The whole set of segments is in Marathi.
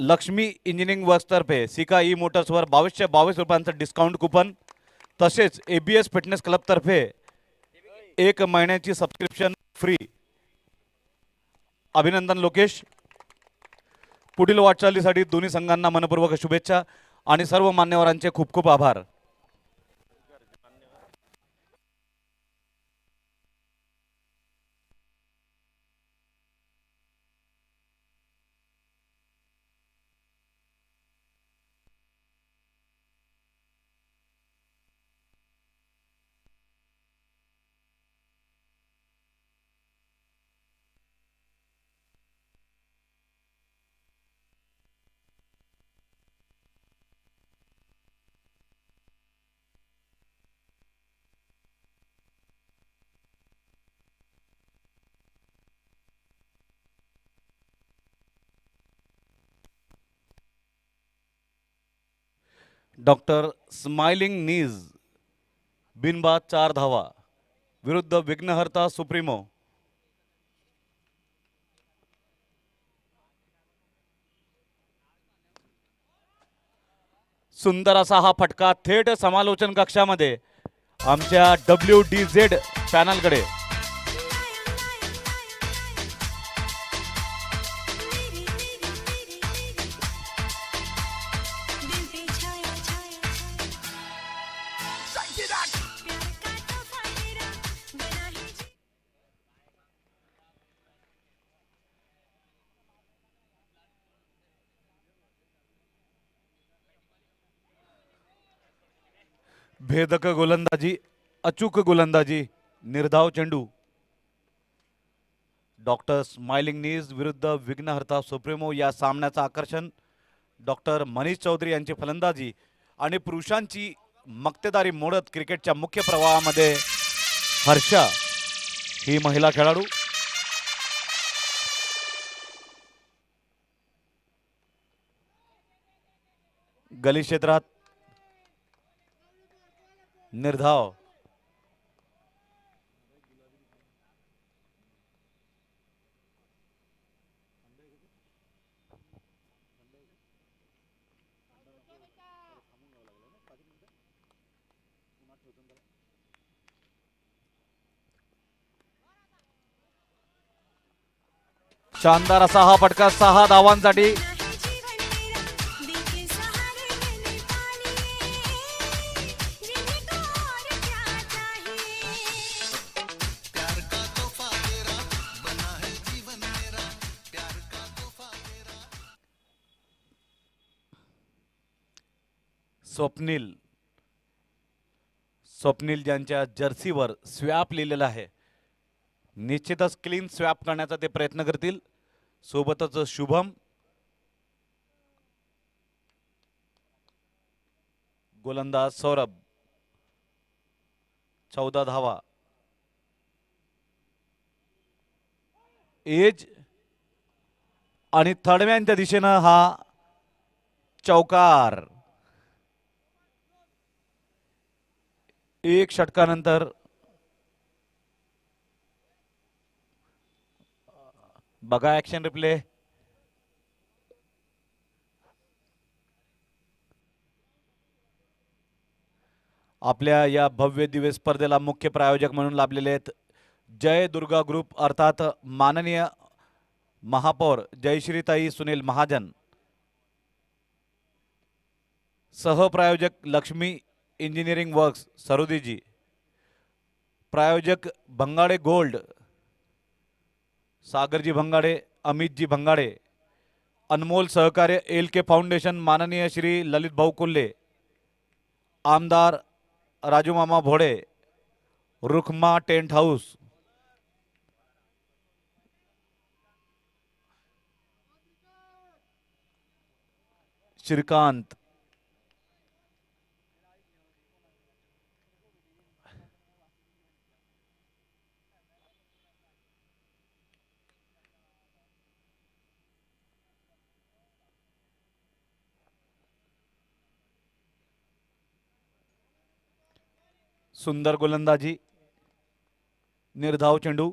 लक्ष्मी इंजिनिअरिंग वर्क्सतर्फे सिका ई मोटर्सवर 2222 रुपयांचं डिस्काउंट कुपन, तसेच ABS फिटनेस क्लबतर्फे 1 महिन्याची सबस्क्रिप्शन फ्री। अभिनंदन लोकेश। पुढील वाटचालीसाठी दोन्ही संघांना मनपूर्वक शुभेच्छा आणि सर्व मान्यवरांचे खूप खूप आभार। डॉक्टर स्माइलिंग नीज बिनबाद 4 धावा विरुद्ध विघ्नहर्ता सुप्रीमो। सुंदर असा हा फटका थेट समालोचन कक्षामध्ये आमच्या WDZ चॅनलकडे। भेदक गोलंदाजी, अचूक गोलंदाजी, निर्धाव चेंडू। डॉक्टर स्माइलिंग नीज विरुद्ध विघ्नहर्ता सुप्रीमो या सामन्याचं आकर्षण डॉक्टर मनीष चौधरी यांची फलंदाजी आणि पुरुषांची मक्तेदारी मोडत क्रिकेटच्या मुख्य प्रवाहामध्ये हर्षा ही महिला खेळाडू। गली क्षेत्रात निर्धाव, शानदार असा हा फटका 6 धावांसाठी। स्वप्नील ज्यांच्या जर्सीवर स्वॅप लिहिलेला आहे, निश्चितच क्लीन स्वॅप करण्याचा ते प्रयत्न करतील। सोबतच शुभम, गोलंदाज सौरभ, 14 धावा। एज आणि थडव्यांच्या दिशेनं हा चौकार। एक षटकानंतर बघा ऍक्शन रिप्ले। आपल्या या भव्य दिव्य स्पर्धेला मुख्य प्रायोजक म्हणून लाभलेले आहेत जय दुर्गा ग्रुप अर्थात माननीय महापौर जयश्रीताई सुनील महाजन, सहप्रायोजक लक्ष्मी इंजिनिअरिंग वर्क्स सरोदीजी, प्रायोजक भंगाडे गोल्ड सागरजी भंगाडे, अमितजी भंगाडे, अनमोल सहकार्य LK फाउंडेशन माननीय श्री ललित भाऊ कोल्हे, आमदार राजू मामा भोडे, रुखमा टेंट हाऊस, श्रीकांत, सुंदर गोलंदाजी, निर्धाव चेंडू।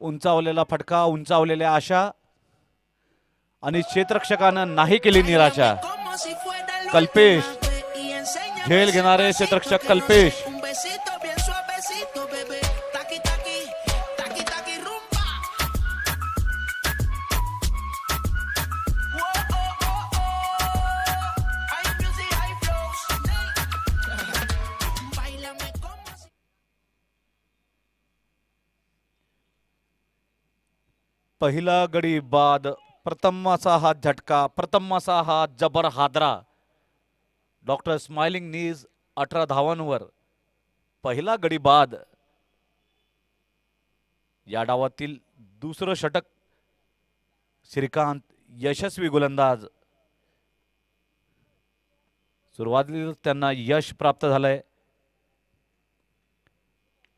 उंचावलेला फटका, उंचावलेल्या आशा आणि क्षेत्ररक्षकानं नाही केली निराशा. कल्पेश झेल घेणारे क्षेत्ररक्षक कल्पेश. पहिला गडी बाद. प्रथम असा हा झटका, प्रथम असा हा जबर हादरा. डॉक्टर स्माइलिंग नीज 18 धावांवर पहिला गडी बाद. या डावातील दुसरं षटक श्रीकांत यशस्वी गोलंदाज. सुरुवातीला त्यांना यश प्राप्त झालंय.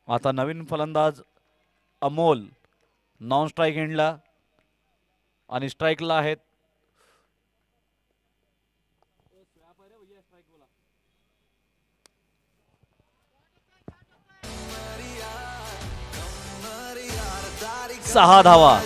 आता नवीन फलंदाज अमोल नॉन स्ट्राइक एंडला आणि स्ट्राइकला आहेत सहा धावा.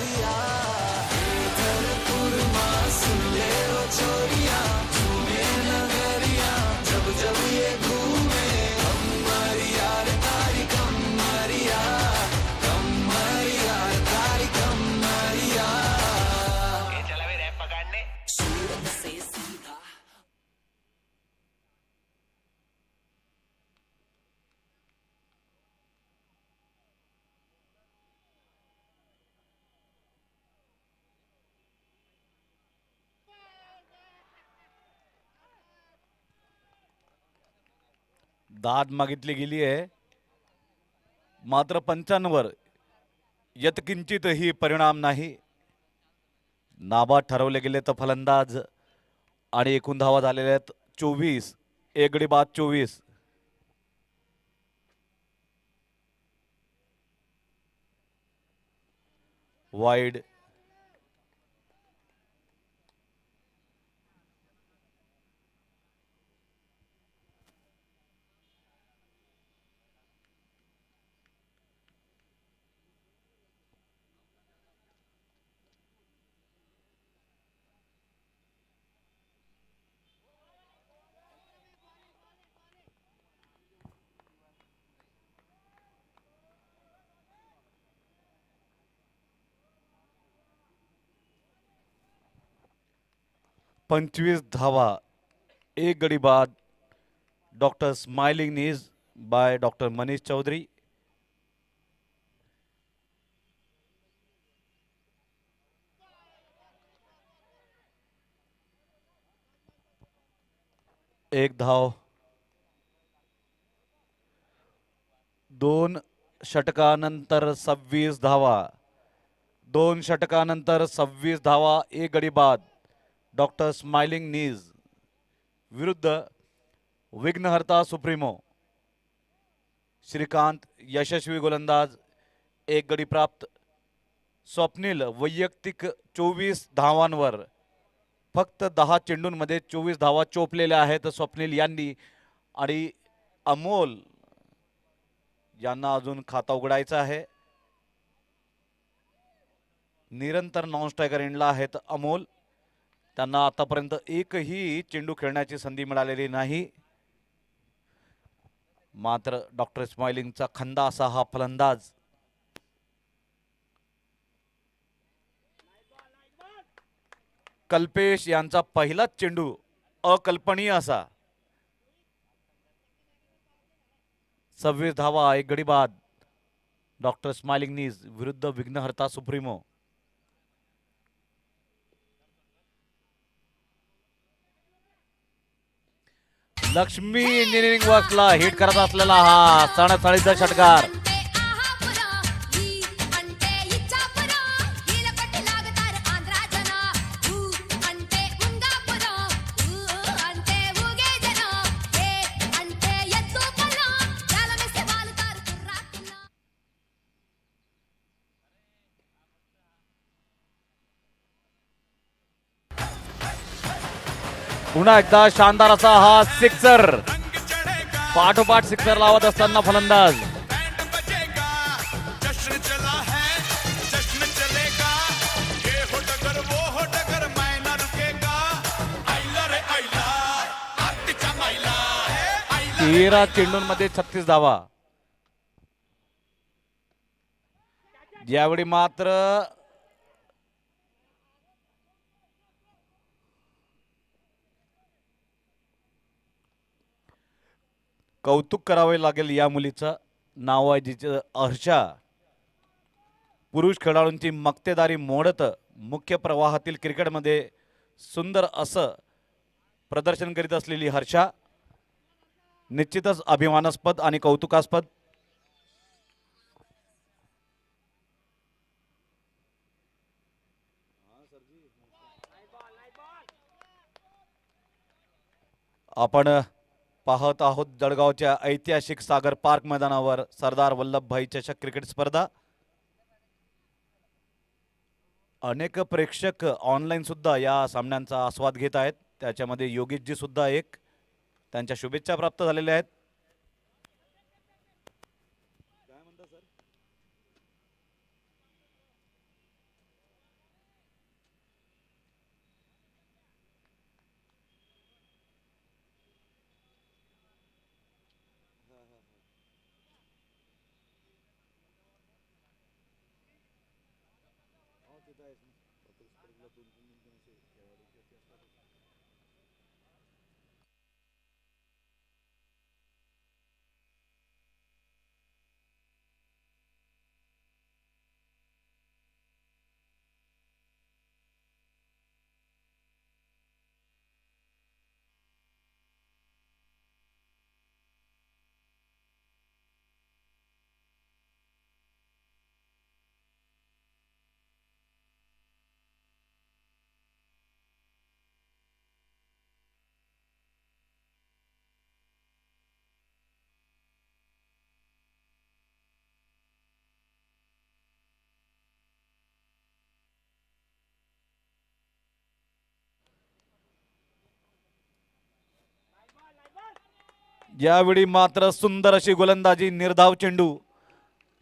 दाद मागितली गेली आहे, मात्र पंचांवर यत्किंचितही परिणाम नाही. नाबाद ठरवले गेले तर फलंदाज आणि एकूण धावा झालेल्या आहेत 24. एक गडी बाद 24. वाईड. पंचवीस धावा. एक गडी बाद. Doctor smiling knees by doctor Manish Chaudhari. एक धाव. 2 षटकानंतर 26 धावा. 2 षटकानंतर 26 धावा. एक गडी बाद. डॉक्टर स्माइलिंग नीज विरुद्ध विघ्नहर्ता सुप्रीमो श्रीकांत यशस्वी गोलंदाज. एक गडी प्राप्त. स्वप्नील वैयक्तिक 24 धावांवर. फक्त 10 चेंडूंमध्ये 24 धावा चोपलेल्या आहेत स्वप्नील यांनी. आणि अमोल यांना अजून खाता उघडायचा आहे. निरंतर नॉन स्ट्रायकर एंडला आहेत अमोल. त्यांना आतापर्यंत एकही चेंडू खेळण्याची संधी मिळालेली नाही. मात्र डॉक्टर स्माइलिंगचा खंदा असा हा फलंदाज. कल्पेश यांचा पहिलाच चेंडू अकल्पनीय असा. 26 धावा. एक गडी बाद. डॉक्टर स्माइलिंग नीज विरुद्ध विघ्नहर्ता सुप्रीमो. लक्ष्मी इंजिनिअरिंग वर्क्सला हिट करत असलेला हा सणसळीचा षटकार. पुन्हा एकदा शानदार असा हा सिक्सर. पाठोपाठ सिक्सर लावत असताना फलंदाज 13 चेंडूंमध्ये 36 धावा. यावेळी मात्र कौतुक करावे लागेल या मुलीचं. नाव आहे जिचं हर्षा. पुरुष खेळाडूंची मक्तेदारी मोडत मुख्य प्रवाहातील क्रिकेटमध्ये सुंदर असं प्रदर्शन करीत असलेली हर्षा निश्चितच अभिमानास्पद आणि कौतुकास्पद. आपण पाहत आहोत जळगावच्या ऐतिहासिक सागर पार्क मैदानावर सरदार वल्लभभाई चषक क्रिकेट स्पर्धा. अनेक प्रेक्षक ऑनलाईन सुद्धा या सामन्यांचा आस्वाद घेत आहेत. त्याच्यामध्ये योगेशजी सुद्धा एक. त्यांच्या शुभेच्छा प्राप्त झालेल्या आहेत. यावेळी मात्र सुंदर अशी गोलंदाजी, निर्धाव चेंडू.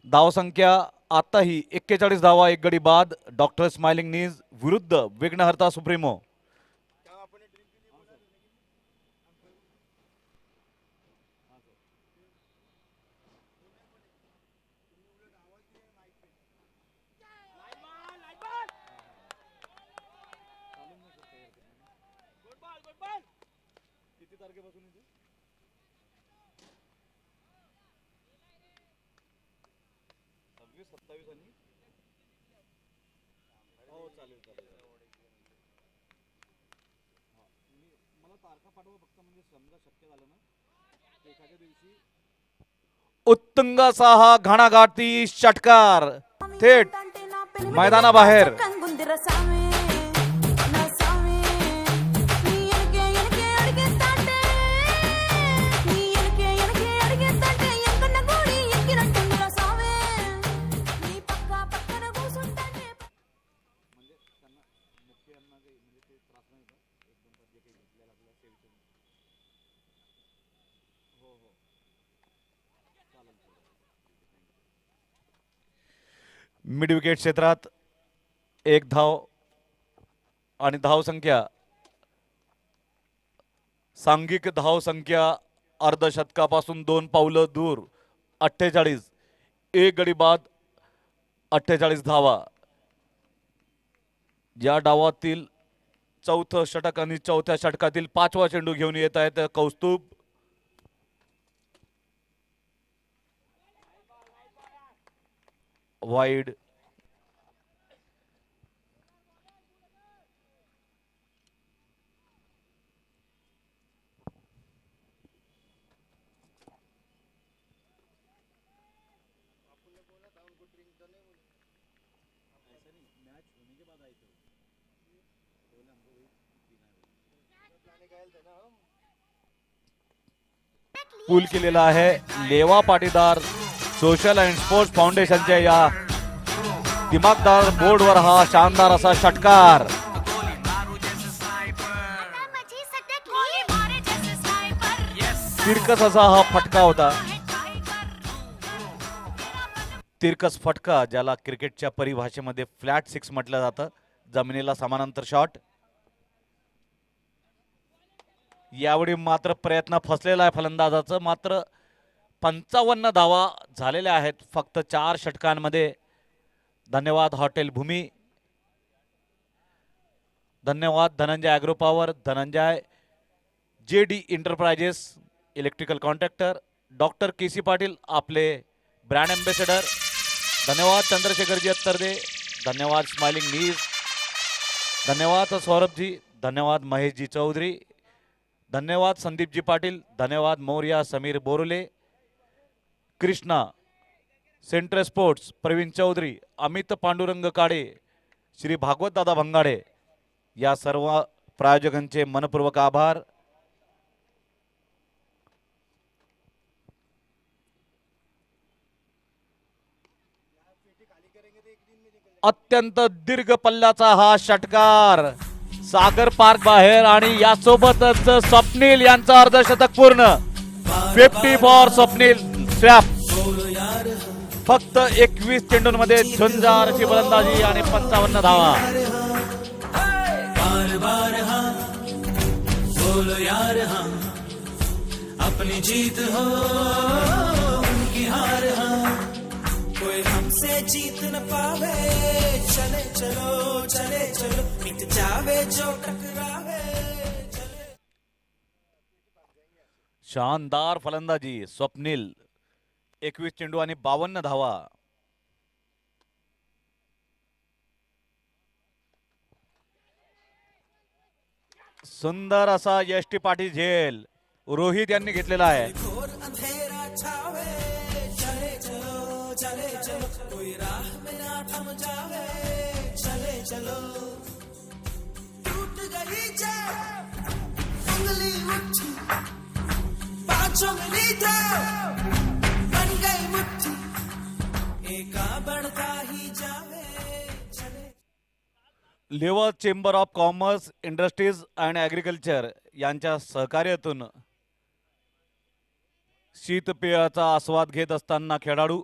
धावसंख्या आताही 41 धावा, एक गडी बाद. डॉक्टर स्माइलिंग नीज विरुद्ध विघ्नहर्ता सुप्रीमो. उत्तुंग असा हा घणाघाती षटकार थेट मैदानाबाहेर. मिड विकेट क्षेत्रात एक धाव आणि धाव संख्या, सांघिक धाव संख्या अर्धशतकापासून 2 पावलं दूर 48, एक गडी बाद 48 धावा. या डावातील चौथं षटक आणि चौथ्या षटकातील 5वा चेंडू घेऊन येत आहेत कौस्तुभ. वाईड. पूल केलेला आहे लेवा पाटीदार सोशल अँड स्पोर्ट्स फाउंडेशनच्या या दिमागदार बोर्डवर हा शानदार असा षटकार. तिरकस असा हा फटका होता. तिरकस फटका, ज्याला क्रिकेटच्या परिभाषेमध्ये फ्लॅट 6 म्हटलं जातं, जमिनीला समांतर शॉट. यावेळी मात्र प्रयत्न फसलेला आहे फलंदाजाचं. मात्र 55 धावा झालेल्या आहेत फक्त 4 षटकांमध्ये. धन्यवाद हॉटेल भूमी, धन्यवाद Dhananjay agro power, Dhananjay JD enterprises electrical contractor, doctor KC Patil आपले ब्रँड एम्बेसेडर, धन्यवाद चंद्रशेखरजी अत्तरदे, धन्यवाद स्माइलिंग नीज, धन्यवाद सौरभजी, धन्यवाद महेशजी चौधरी, धन्यवाद संदीपजी पाटील, धन्यवाद मौर्या समीर बोरले, कृष्णा सेंट्रल स्पोर्ट्स प्रवीण चौधरी, अमित पांडुरंग काडे, श्री भागवत दादा भंगाडे, या सर्व प्रायोजकांचे मनपूर्वक आभार. अत्यंत दीर्घ पल्ल्याचा हा षटकार सागर पार्क बाहेर आणि यासोबतच स्वप्नील यांचा अर्धशतक पूर्ण. 50 फॉर स्वप्नील स्वॅप. फक्त 21 चेंडूंमध्ये झुंजार अशी फलंदाजी आणि 55 धावा. बोलो यार हम अपनी जीत हो उनकी हार हम, कोई हमसे जीत न पावे. चले चलो चले चलो मिट जावे जो टकरावे. शानदार फलंदाजी स्वप्नील. 21 चेंडू आणि 52 धावा. सुंदर असा यष्टी पाठी झेल रोहित यांनी घेतलेला आहे. लेवा chamber of commerce industries and agriculture यांच्या सहकार्यातून शीतपेयाचा आस्वाद घेत असताना खेळाडू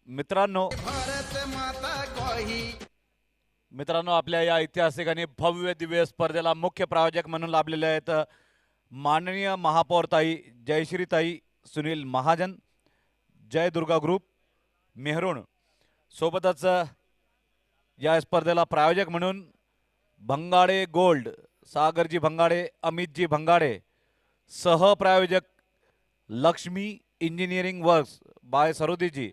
मित्रांनो आपल्या या ऐतिहासिक आणि भव्य दिव्य स्पर्धेला मुख्य प्रायोजक म्हणून लाभलेले आहेत माननीय महापौरताई जयश्रीताई सुनील महाजन, जय दुर्गा ग्रुप मेहरुण. सोबतच या स्पर्धेला प्रायोजक म्हणून भंगाडे गोल्ड सागरजी भंगाडे, अमितजी भंगाडे, सहप्रायोजक लक्ष्मी इंजिनिअरिंग वर्क्स बाय सरोदीजी.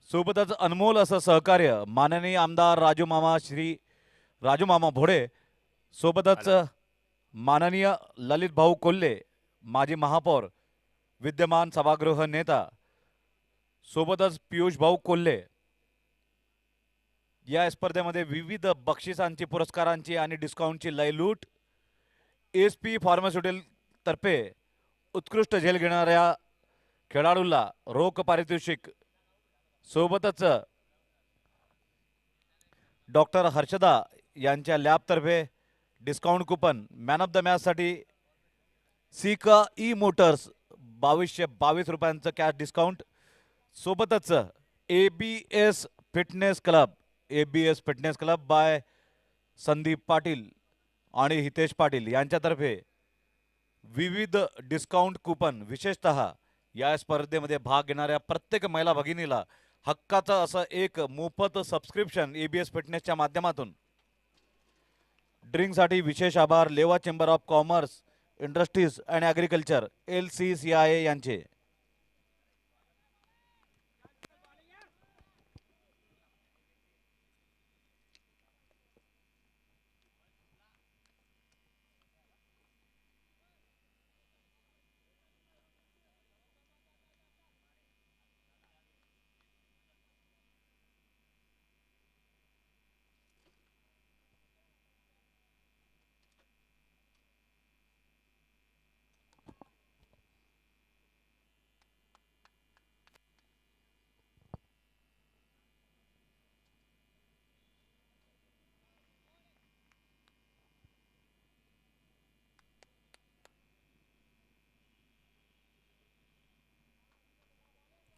सोबतच अनमोल असं सहकार्य माननीय आमदार श्री राजू मामा भोडे, सोबतच माननीय ललित भाऊ कोल्हे माजी महापौर विद्यमान सभागृह नेता, सोबतच पियुष भाऊ कोल्हे. या स्पर्धेमध्ये विविध बक्षिसांची, पुरस्कारांची आणि डिस्काउंटची लयलूट. SP फार्मास्युटिकल तर्फे उत्कृष्ट झेल घेणाऱ्या खेळाडूला रोख पारितोषिक, सोबतच डॉक्टर हर्षदा यांच्या लॅबतर्फे discount coupon. Man of the मॅचसाठी सिका ई मोटर्स 2222 रुपयांचं कॅश डिस्काउंट. सोबतच ABS fitness club by Sandeep Patil आणि हितेश पाटील यांच्यातर्फे विविध डिस्काउंट कुपन. विशेषतः या स्पर्धेमध्ये भाग घेणाऱ्या प्रत्येक महिला भगिनीला हक्काचं असं एक मोफत सबस्क्रिप्शन ABS फिटनेसच्या माध्यमातून. ड्रिंकसाठी विशेष आभार लेवा chamber of commerce industries and agriculture LCCIA यांचे.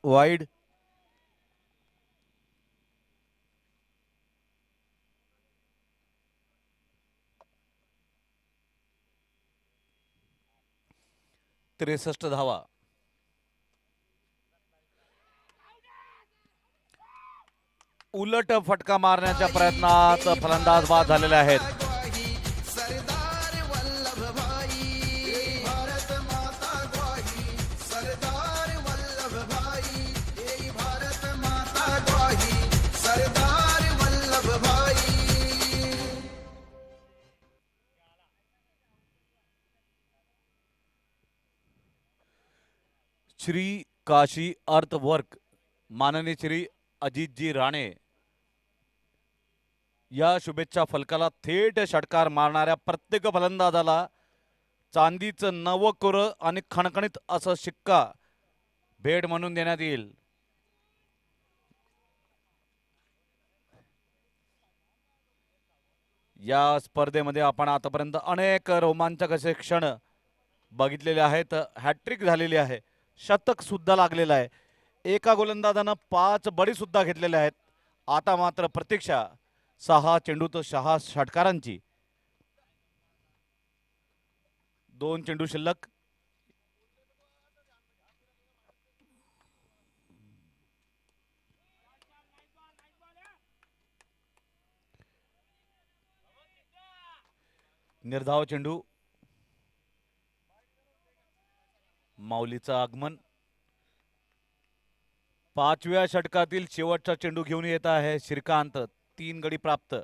वाईड. 63 धावा. उलट फटका मारण्याच्या प्रयत्नात फलंदाज बाद झालेले आहेत. श्री काशी अर्थवर्क माननीय श्री अजितजी राणे या शुभेच्छा फलकाला थेट षटकार मारणाऱ्या प्रत्येक फलंदाजाला चांदीचं नवकोरं आणि खणखणीत असं शिक्का भेट म्हणून देण्यात येईल. या स्पर्धेमध्ये आपण आतापर्यंत अनेक रोमांचक असे क्षण बघितलेले आहेत. हॅट्रिक झालेली आहे, शतक सुद्धा लागलेलं आहे. एका गोलंदाजानं 5 बडी सुद्धा घेतलेल्या आहेत. आता मात्र प्रतीक्षा 6 चेंडूत 6 षटकारांची. 2 चेंडू शिल्लक. निर्धाव चेंडू. माऊलीचं आगमन. 5व्या षटकातील शेवटचा चेंडू घेऊन येत आहे श्रीकांत. 3 गडी प्राप्त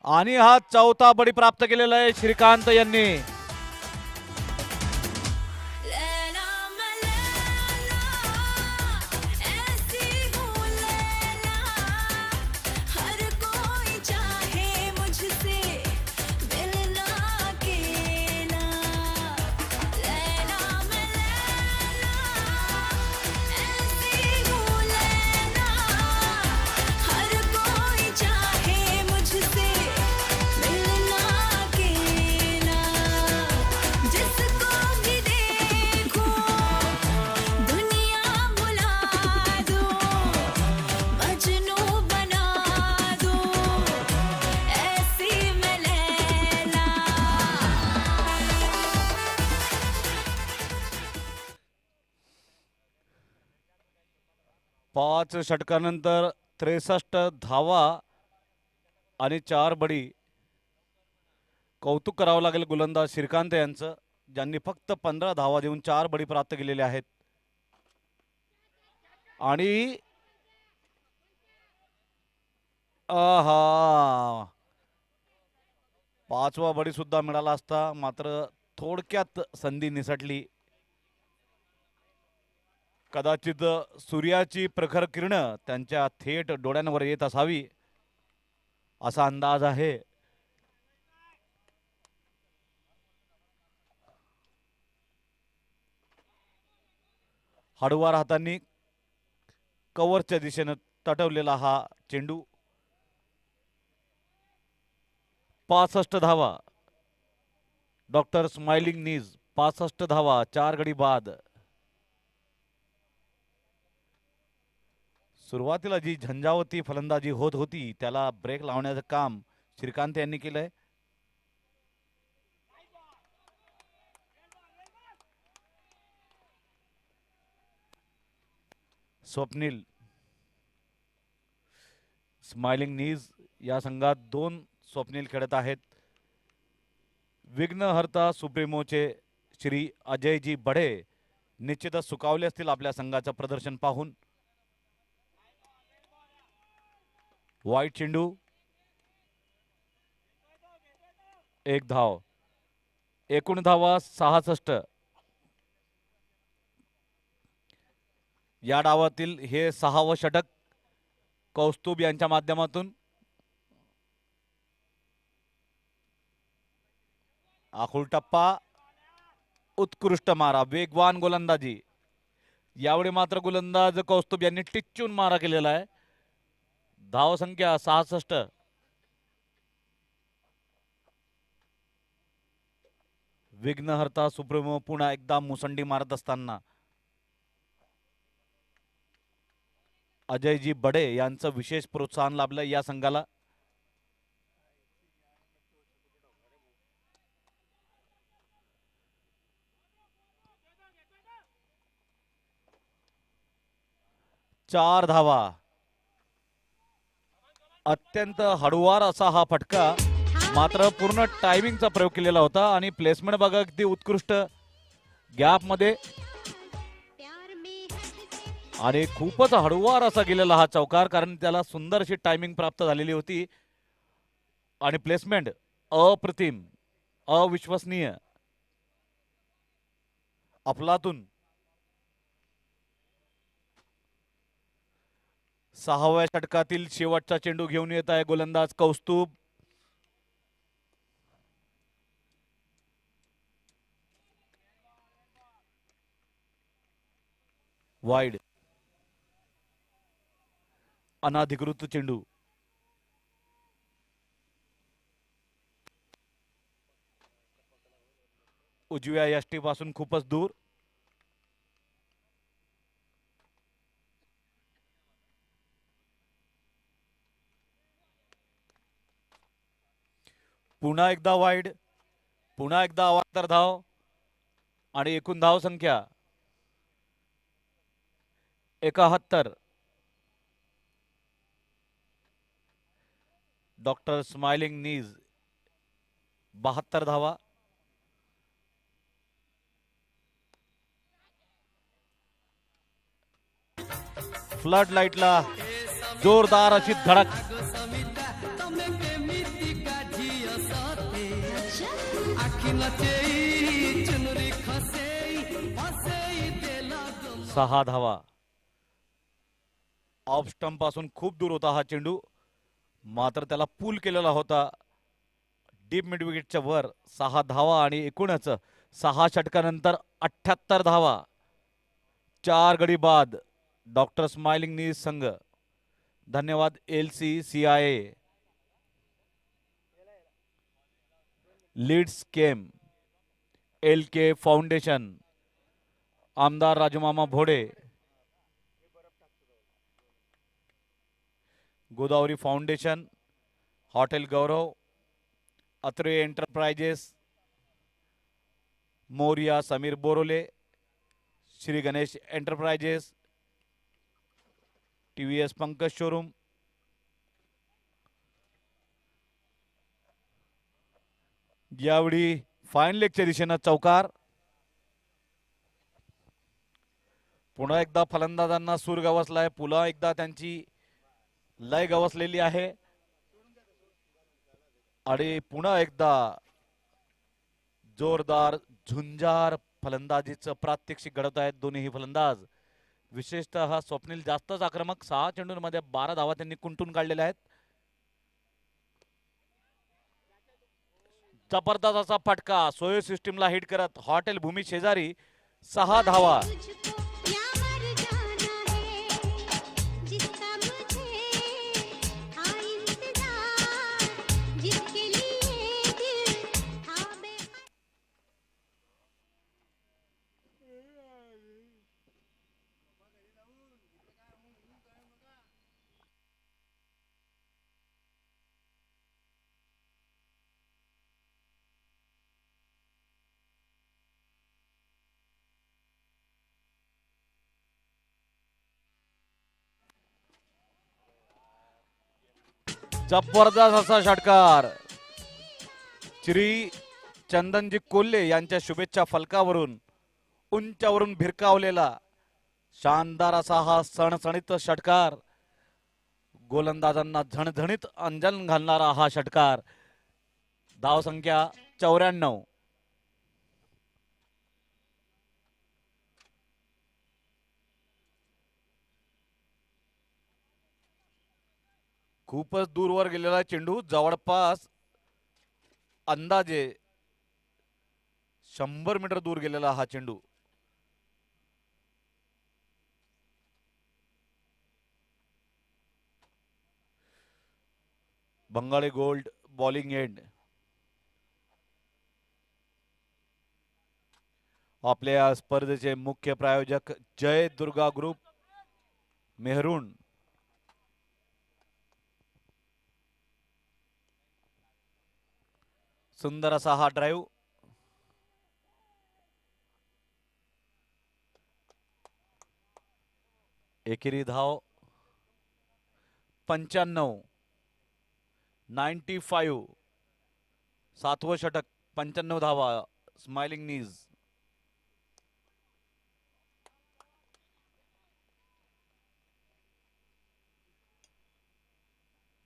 आणि हा 4था बडी प्राप्त केलेला आहे श्रीकांत यांनी. पाच षटकानंतर 63 धावा आणि 4 बडी. कौतुक करावं लागेल गोलंदाज श्रीकांत यांचं, ज्यांनी फक्त 15 धावा देऊन 4 बडी प्राप्त केलेल्या आहेत. आणि आहा, 5वा बडी सुद्धा मिळाला असता, मात्र थोडक्यात संधी निसटली. कदाचित सूर्याची प्रखर किरण त्यांच्या थेट डोळ्यांवर येत असावी असा अंदाज आहे. हळूवार हातांनी कव्हरच्या दिशेने तटवलेला हा चेंडू. 65 धावा. डॉक्टर स्माइलिंग नीज 65 धावा, 4 गडी बाद. सुरुवातीला जी झंझावती फलंदाजी होत होती त्याला ब्रेक लावण्याचं काम श्रीकांत यांनी केलंय. स्वप्नील स्माइलिंग नीज या संघात 2 स्वप्नील खेळत आहेत. विघ्नहर्ता सुप्रीमोचे श्री अजयजी बढे निश्चितच सुकावले असतील आपल्या संघाचं प्रदर्शन पाहून. वाईट चेंडू. 1 धाव. एकूण धावा 66. या डावातील हे 6वं षटक कौस्तुभ यांच्या माध्यमातून. आखूळ टप्पा. उत्कृष्ट मारा, वेगवान गोलंदाजी. यावेळी मात्र गोलंदाज कौस्तुभ यांनी टिच्चून मारा केलेला आहे. धाव संख्या 66. विघ्नहर्ता सुप्रीमो पुन्हा एकदा मुसंडी मारत असताना अजयजी बडे यांचं विशेष प्रोत्साहन लाभलं या संघाला. 4 धावा. अत्यंत हळूवार असा हा फटका, मात्र पूर्ण टायमिंगचा प्रयोग केलेला होता आणि प्लेसमेंट बघा अगदी उत्कृष्ट गॅप मध्ये आणि खूपच हळूवार असा गेलेला हा चौकार, कारण त्याला सुंदर अशी टायमिंग प्राप्त झालेली होती आणि प्लेसमेंट अप्रतिम, अविश्वसनीय, अफलातून. 6व्या षटकातील शेवटचा चेंडू घेऊन येत आहे गोलंदाज कौस्तुभ. वाईड, अनाधिकृत चेंडू. उजव्या यष्टी पासून खूपच दूर. पुन्हा एकदा वाईड, पुन्हा एकदा अवांतर धाव आणि एकूण धाव संख्या 71. डॉक्टर स्माइलिंग नीज 72 धावा. फ्लड लाईटला जोरदार अशी धडक. सहा धावा. ऑफ स्टंप पासून खूप दूर होता हा चेंडू, मात्र त्याला पूल केलेला होता डीप मिड विकेटच्या वर. 6 धावा आणि एकूणच 6 षटकानंतर 78 धावा. 4 गडी बाद. डॉक्टर स्माइलिंग नीज संघ. धन्यवाद LCCIA, Leeds Chem, LK foundation, आमदार Rajumama Bhode, Godavari foundation, hotel Gaurav, Atre enterprises, Moriya Sameer Borole, Shri Ganesh enterprises, TVS Pankaj showroom. यावेळी फाईन लेगच्या दिशेनं चौकार. पुन्हा एकदा फलंदाजांना सूर गवसलाय, पुन्हा एकदा त्यांची लय गवसलेली आहे आणि पुन्हा एकदा जोरदार झुंजार फलंदाजीचं प्रात्यक्षिक घडत आहेत दोन्ही फलंदाज. विशेषतः स्वप्नील जास्तच आक्रमक. 6 चेंडूंमध्ये 12 धावा त्यांनी कुंटून काढलेल्या आहेत. जबरदस्त असा फटका सोय सिस्टीमला हिट करत हॉटेल भूमी शेजारी 6 धावा. जबरदस्त असा षटकार श्री चंदनजी कोल्हे यांच्या शुभेच्छा फलकावरून उंचावरून भिरकावलेला शानदार असा हा सणसणीत षटकार. गोलंदाजांना झणझणीत अंजन घालणारा हा षटकार. धाव संख्या 94. खूपच दूरवर गेलेला चेंडू, जवळपास अंदाजे 100 मीटर दूर गेलेला हा चेंडू. Bengali gold bowling end. आपल्या स्पर्धेचे मुख्य प्रायोजक जय दुर्गा ग्रुप, मेहरून. सुंदर असा हा ड्राईव्ह. एकेरी धाव 95, 95. सातवं षटक, 95 धावा. स्माइलिंग नीज.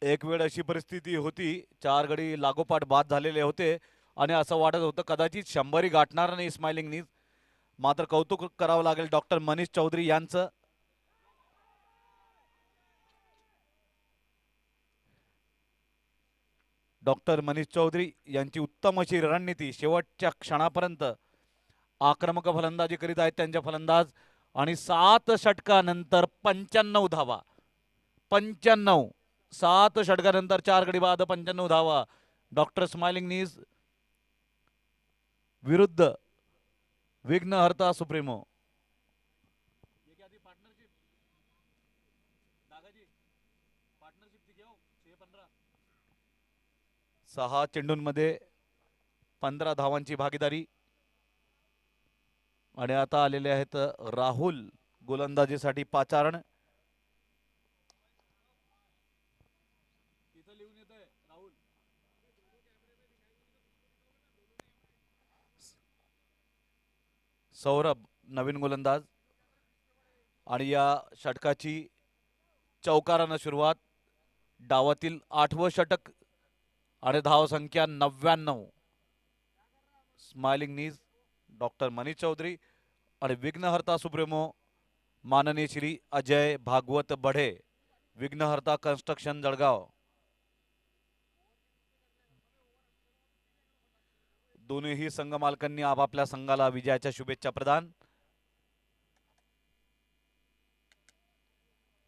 एक वेळ अशी परिस्थिती होती, 4 गडी लागोपाठ बाद झालेले होते आणि असं वाटत होतं कदाचित 100 गाठणार नाही स्माइलिंग नीज. मात्र कौतुक करावं लागेल डॉक्टर मनीष चौधरी यांचं. डॉक्टर मनीष चौधरी यांची उत्तम अशी रणनीती, शेवटच्या क्षणापर्यंत आक्रमक फलंदाजी करीत आहेत त्यांचे फलंदाज. आणि 7 षटकानंतर 95 धावा. 95. 7 षटकानंतर 4 गडी बाद, 95 धावा. डॉक्टर स्माइलिंग नीज विरुद्ध विघ्नहर्ता सुप्रीमो. 6 चेंडूंमध्ये 15 धावांची भागीदारी. आणि आता आलेले आहेत राहुल गोलंदाजीसाठी पाचारण. सौरभ नवीन गोलंदाज. आणि या षटकाची चौकारानं सुरुवात. डावातील 8वं षटक आणि धावसंख्या 99. स्माइलिंग नीज डॉक्टर मनीष चौधरी आणि विघ्नहर्ता सुप्रीमो माननीय श्री अजय भागवत बढे, विघ्नहर्ता कन्स्ट्रक्शन जळगाव. दोन्हीही संघ मालकांनी आपापल्या संघाला विजयाच्या शुभेच्छा प्रदान.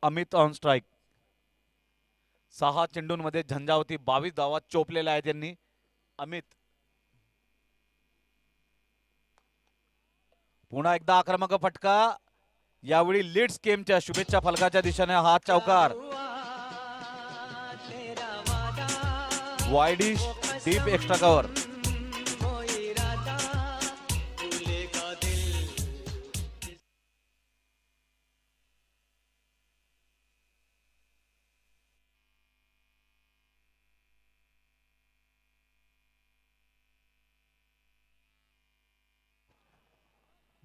Amit on strike. 6 चेंडूंमध्ये झंझावती 22 धावा चोपलेल्या आहेत त्यांनी. अमित पुन्हा एकदा आक्रमक फटका. यावेळी लीड्स गेमच्या शुभेच्छा फलकाच्या दिशेने हा चौकार. Wide-ish deep extra cover.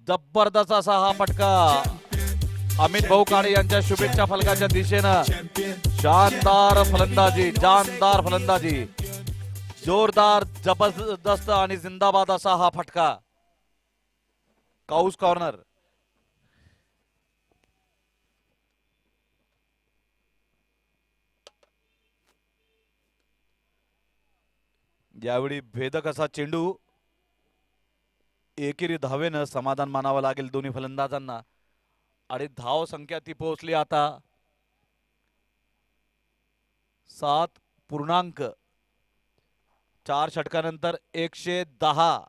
जबरदस्त असा हा फटका. अमित भाऊ काळे यांच्या शुभेच्छा फलकाच्या दिशेनं शानदार फलंदाजी, जानदार फलंदाजी, जोरदार, जबरदस्त आणि जिंदाबाद असा हा फटका. Cows corner. यावेळी भेदक असा चेंडू. एकेरी धावेनं समाधान मानावं लागेल दोन्ही फलंदाजांना. आणि धाव संख्या ती पोहोचली आता 7.4 षटकानंतर 110.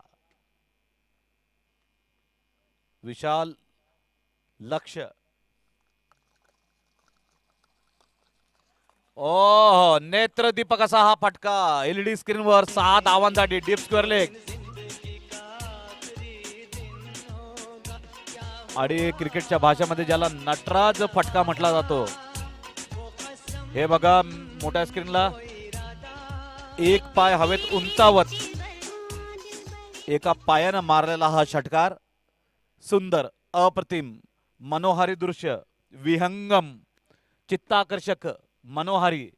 विशाल लक्ष. ओ नेत्रदीपक असा हा फटका. एलईडी स्क्रीनवर 6 धावांसाठी डीप स्क्वेअर लेग. आणि क्रिकेटच्या भाषेमध्ये ज्याला नटराज फटका म्हटला जातो. हे बघा मोठ्या स्क्रीनला. एक पाय हवेत उंचावत एका पायानं मारलेला हा षटकार. सुंदर, अप्रतिम, मनोहारी दृश्य, विहंगम, चित्ताकर्षक, मनोहारी,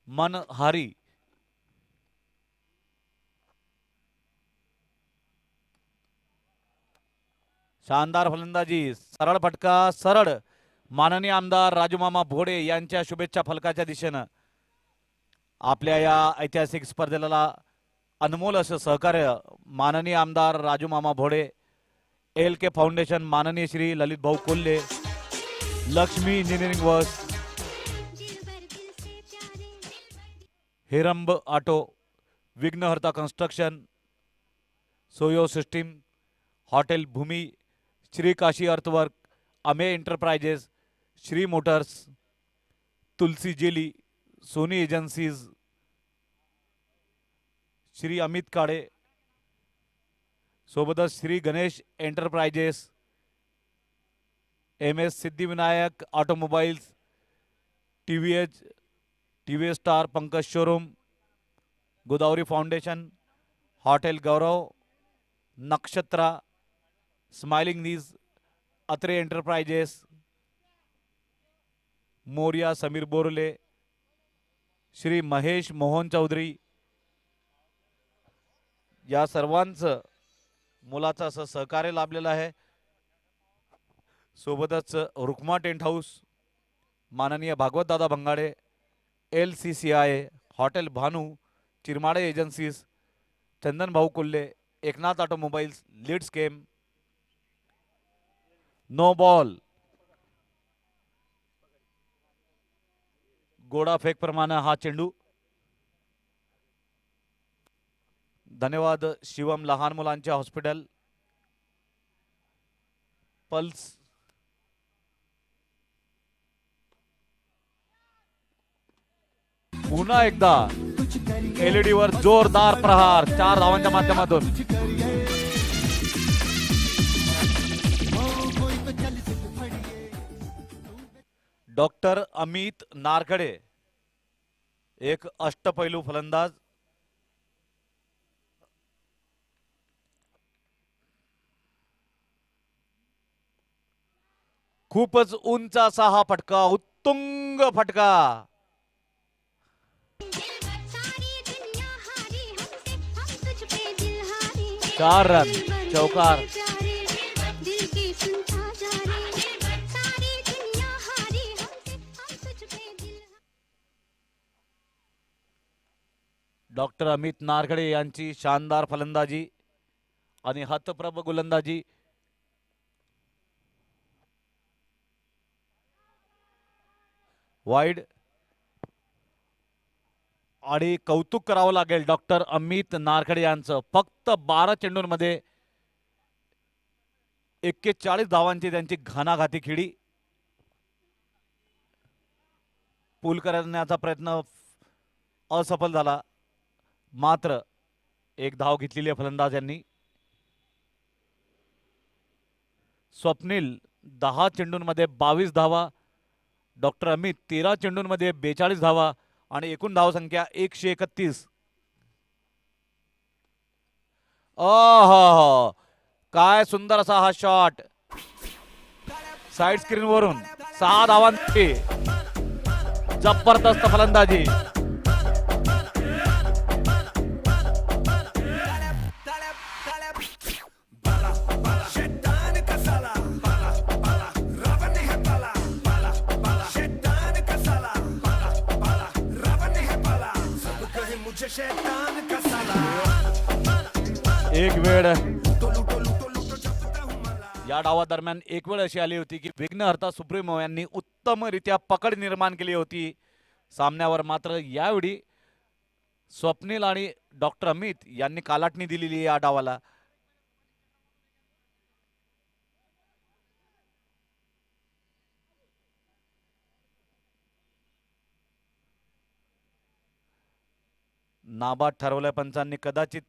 मनहारी. शानदार फलंदाजी, सरळ फटका, सरळ. माननीय आमदार राजूमामा भोडे यांच्या शुभेच्छा फलकाच्या दिशेनं आपल्या या ऐतिहासिक स्पर्धेला अनमोल असं सहकार्य माननीय आमदार राजूमामा भोडे, LK फाउंडेशन, माननीय श्री ललित भाऊ Kolhe, Laxmi engineering works, Heramb auto, Vighnaharta construction, Soyo system, hotel Bhumi, Shri Kashi earthwork, Ame enterprises, Shri motors, Tulsi jelly, Sony agencies, Shri Amit Kale, सोबतच Shri Ganesh enterprises, MS Siddhivinayak automobiles, TVS star Pankaj showroom, Godavari foundation, hotel Gaurav, Nakshatra, smiling knees, Atre enterprises, Moriya Sameer Borale, Shri Mahesh Mohan Chaudhari, या सर्वांचं मुलाचं असं सहकार्य लाभलेलं आहे. सोबतच रुक्मा टेंट हाऊस, माननीय भागवत दादा भंगाडे, LCCI, hotel Bhanu, Chirmade agencies, चंदन भाऊ कोल्हे, एकनाथ ऑटोमोबाईल्स, लीड्स केम, नो बॉल, गोडा फेक प्रमाणे हा चेंडू. धन्यवाद शिवम लहान मुलांचे हॉस्पिटल, पल्स. पुन्हा एकदा LED वर जोरदार प्रहार 4 धावांच्या माध्यमातून. डॉक्टर अमित नारखडे एक अष्टपैलू फलंदाज. खूपच उंच असा हा फटका, उत्तुंग फटका. चार रन, चौकार. डॉक्टर अमित नारखडे यांची शानदार फलंदाजी आणि हतप्रभ गोलंदाजी. वाईड. आणि कौतुक करावं लागेल डॉक्टर अमित नारखडे यांचं. फक्त 12 चेंडूंमध्ये 41 धावांची त्यांची घणाघाती खेळी. पूल करण्याचा प्रयत्न असफल झाला, मात्र एक धाव घेतलेली आहे फलंदाज यांनी. स्वप्नील 10 चेंडूंमध्ये 22 धावा, डॉक्टर अमित 13 चेंडूंमध्ये 42 धावा आणि एकूण धावसंख्या 131. काय सुंदर असा हा शॉट साइड स्क्रीन वरून. 6 धावांची जबरदस्त फलंदाजी. एक वेळ या डावादरम्यान एक वेळ अशी आली होती की विघ्नहर्ता सुप्रीमो यांनी उत्तमरित्या पकड निर्माण केली होती सामन्यावर. मात्र यावेळी स्वप्नील आणि डॉक्टर अमित यांनी कालाटणी दिलेली या डावाला. नाबाद ठरवल्या पंचांनी. कदाचित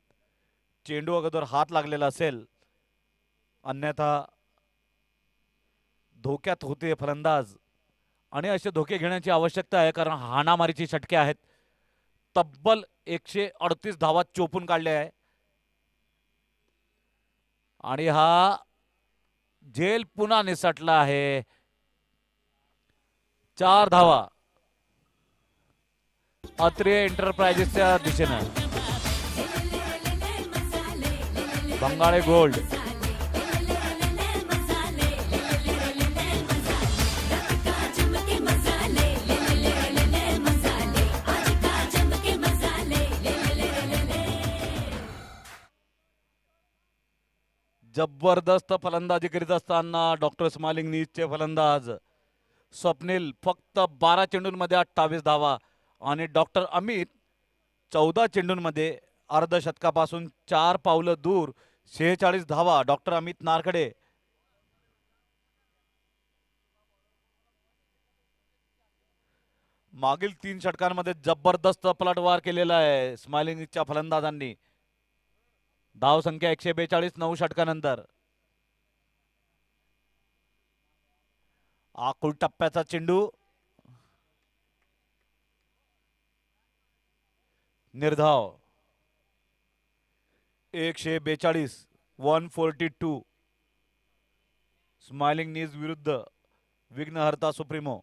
चेंडू अगोदर हात लागलेला असेल, अन्यथा धोक्यात होते फलंदाज. आणि असे धोके घेण्याची आवश्यकता आहे कारण हाणामारीची षटके आहेत. तब्बल 138 धावा चोपून काढल्या आहे आणि हा झेल पुन्हा निसटला आहे. 4 धावा अत्रे एंटरप्राइजेसच्या दिशेने. बंगाळे गोल्ड. जबरदस्त फलंदाजी करीत असताना डॉक्टर स्माइलिंग नीजचे फलंदाज स्वप्नील फक्त 12 चेंडूंमध्ये 28 धावा आणि डॉक्टर अमित 14 चेंडूंमध्ये अर्धशतकापासून 4 पावलं दूर 46 धावा. डॉक्टर अमित नारखडे मागील 3 षटकांमध्ये जबरदस्त पलटवार केलेला आहे स्माइलिंगच्या फलंदाजांनी. धाव संख्या 142 9 षटकानंतर. आकुल टप्प्याचा चेंडू निर्धाव 142 142 स्माइलिंग नीज विरुद्ध विघ्नहर्ता सुप्रीमो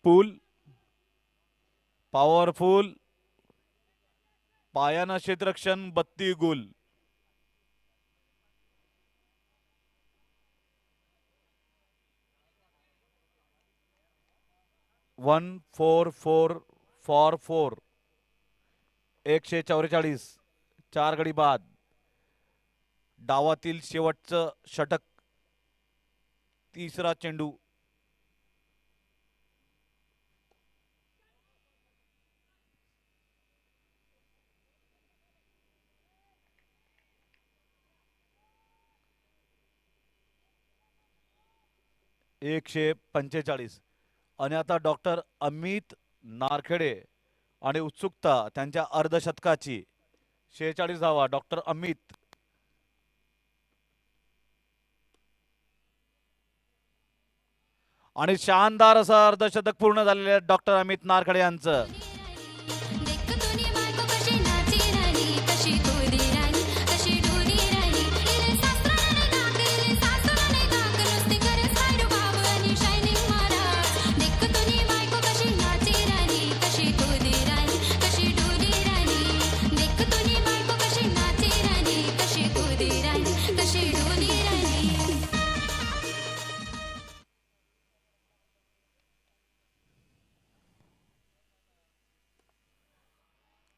पूल पॉवरफुल पायानं क्षेत्ररक्षण 32 गोल 14444 144 4 गडी बाद डावातील शेवटचं षटक तिसरा चेंडू 145 आणि आता डॉक्टर अमित नारखेडे आणि उत्सुकता त्यांच्या अर्धशतकाची 46 धावा डॉक्टर अमित आणि शानदार असं अर्धशतक पूर्ण झालेले डॉक्टर अमित नारखेडे यांचं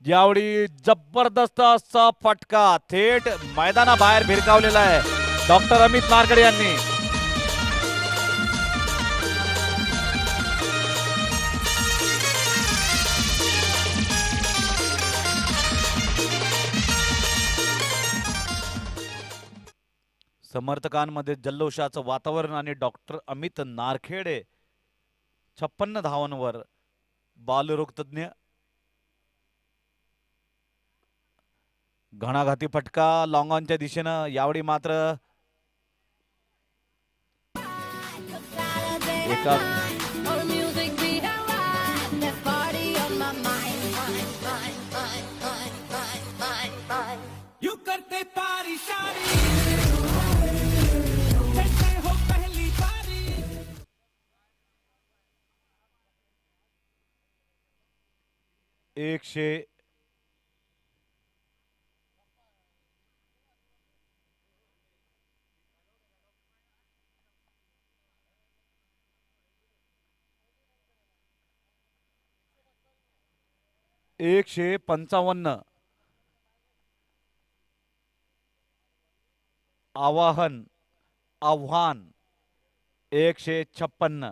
यावेळी जबरदस्त असा फटका थेट मैदानाबाहेर भिरकावलेला आहे डॉक्टर अमित नारखेडे यांनी समर्थकांमध्ये जल्लोषाचं वातावरण आणि डॉक्टर अमित नारखेडे 56 धावांवर बालरोग तज्ञ घणाघाती फटका लॉंग ऑनच्या दिशेनं यावेळी मात्र एका एकशे 155 आव्हान 156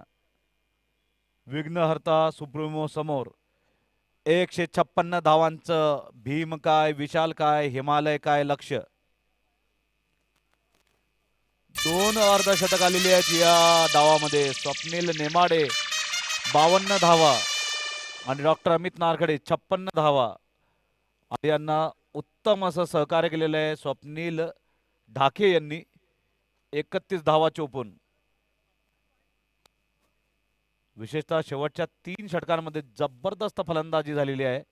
विघ्नहर्ता सुप्रीमो समोर 156 धावांचं भीम काय विशाल काय हिमालय काय लक्ष दोन अर्धशतक आलेली आहेत या डावामध्ये स्वप्नील नेमाडे 52 धावा आणि डॉक्टर अमित नारखेडे 56 धावा आणि यांना उत्तम असं सहकार्य केलेलं आहे स्वप्नील ढाके यांनी 31 धावा चोपून विशेषतः शेवटच्या 3 षटकांमध्ये जबरदस्त फलंदाजी झालेली आहे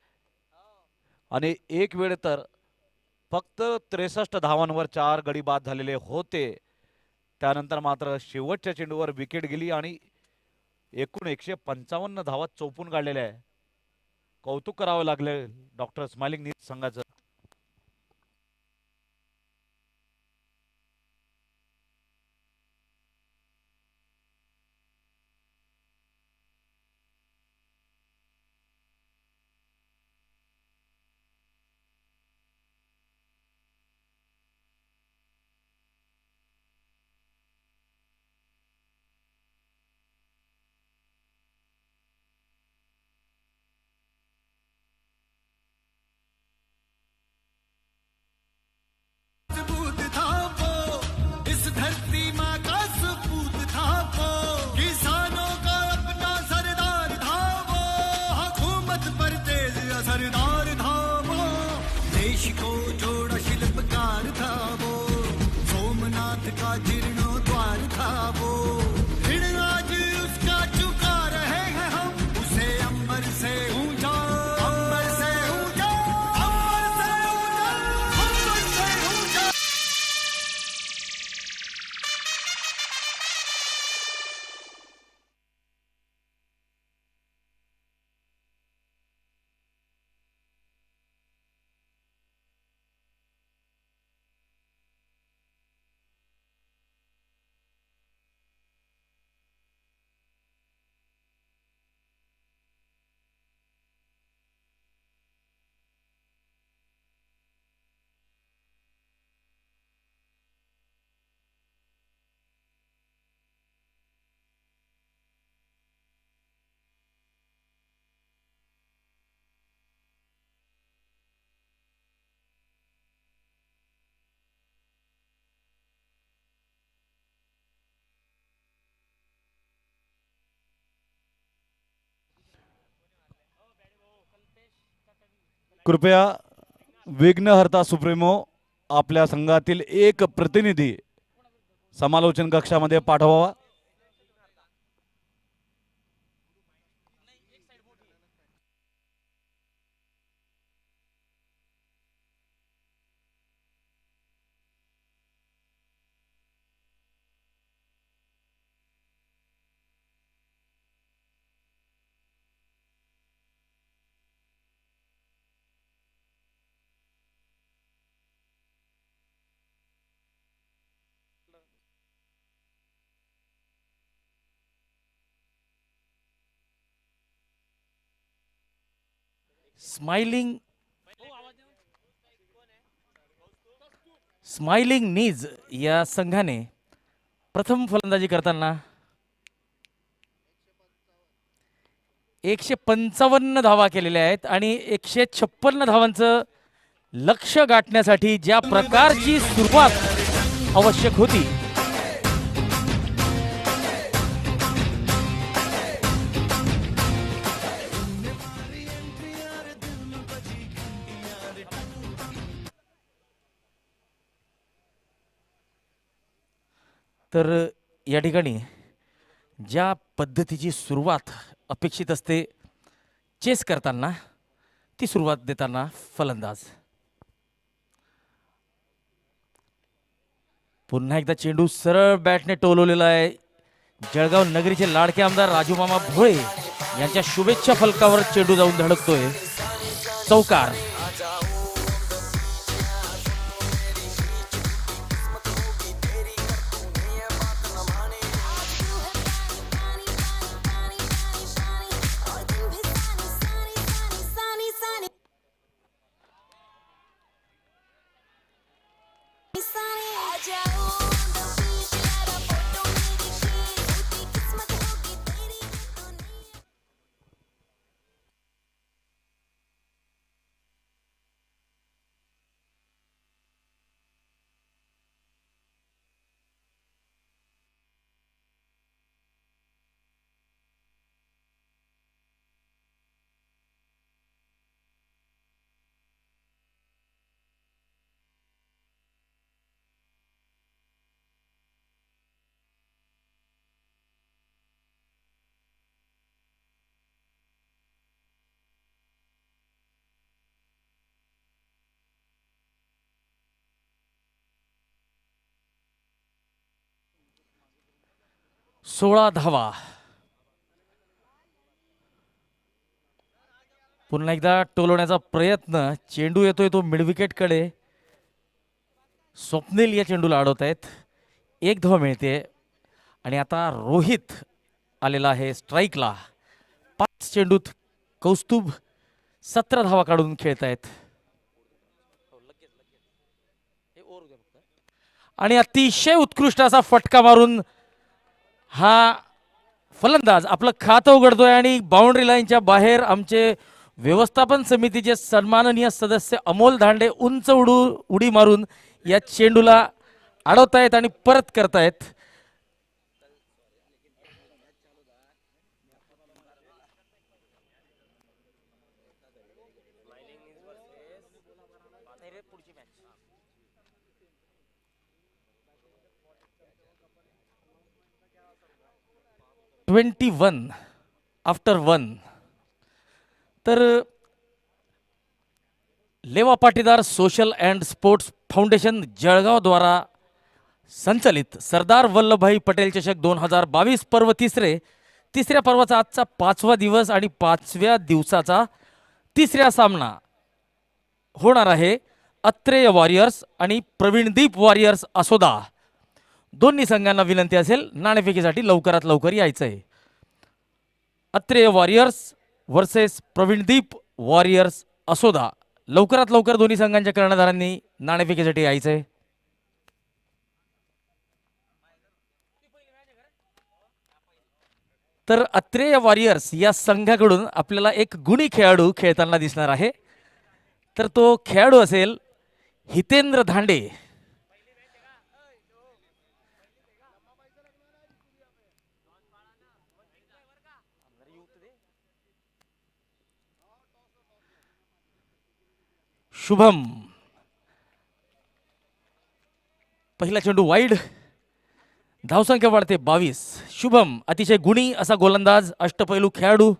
आणि एक वेळ तर फक्त 63 धावांवर 4 गडी बाद झालेले होते त्यानंतर मात्र शेवटच्या चेंडूवर विकेट गेली आणि एकूण 155 धावा चोपून काढलेल्या आहे कौतुक करावं लागले डॉक्टर स्माइलिंग नीज संघाचं कृपया विघ्नहर्ता सुप्रीमो आपल्या संघातील एक प्रतिनिधी समालोचन कक्षामध्ये पाठवावा. स्माइलिंग स्माइलिंग नीज या संघाने प्रथम फलंदाजी करताना 155 धावा केलेल्या आहेत आणि 156 धावांचं लक्ष्य गाठण्यासाठी ज्या प्रकारची सुरुवात आवश्यक होती तर या ठिकाणी ज्या पद्धतीची सुरुवात अपेक्षित असते चेस करताना ती सुरुवात देताना फलंदाज पुन्हा एकदा चेंडू सरळ बॅटने टोलवलेला आहे. जळगाव नगरीचे लाडके आमदार राजू मामा भोळे यांच्या शुभेच्छा फलकावर चेंडू जाऊन धडकतोय. चौकार. सोळा धावा. पुन्हा एकदा टोलवण्याचा प्रयत्न. चेंडू येतोय तो मिडविकेटकडे. स्वप्नील या चेंडूला अडवत आहेत. एक धाव मिळते आणि आता रोहित आलेला आहे स्ट्राईकला. 5 चेंडूत कौस्तुभ 17 धावा काढून खेळतायत आणि अतिशय उत्कृष्ट असा फटका मारून हा फलंदाज आपलं खातं उघडतोय आणि बाउंड्री लाईनच्या बाहेर आमचे व्यवस्थापन समितीचे सन्माननीय सदस्य अमोल धांडे उंच उडी मारून या चेंडूला अडवतायत आणि परत करतायत. One after 1. तर लेवा Patidar social and sports foundation Jalgaon द्वारा संचलित सरदार वल्लभभाई पटेल चषक 2022 पर्व तिसऱ्या पर्वाचा आजचा 5वा दिवस आणि 5व्या दिवसाचा तिसरा सामना होणार आहे. अत्रेय वॉरियर्स आणि प्रवीणदीप वॉरियर्स असोदा दोन्ही संघांना विनंती असेल नाणेफेकीसाठी लवकरात लवकर यायचं आहे. Atreya warriors versus Pravindeep warriors Asoda. लवकरात लवकर दोन्ही संघांच्या कर्णधारांनी नाणेफेकीसाठी यायचं आहे. तर अत्रेय वॉरियर्स या संघाकडून आपल्याला एक गुणी खेळाडू खेळताना दिसणार आहे. तर तो खेळाडू असेल हितेंद्र धांडे. शुभम, पहिला चेंडू वाईड, धावसंख्या वाढते 22. शुभम अतिशय गुणी असा गोलंदाज, अष्टपैलू खेळाडू.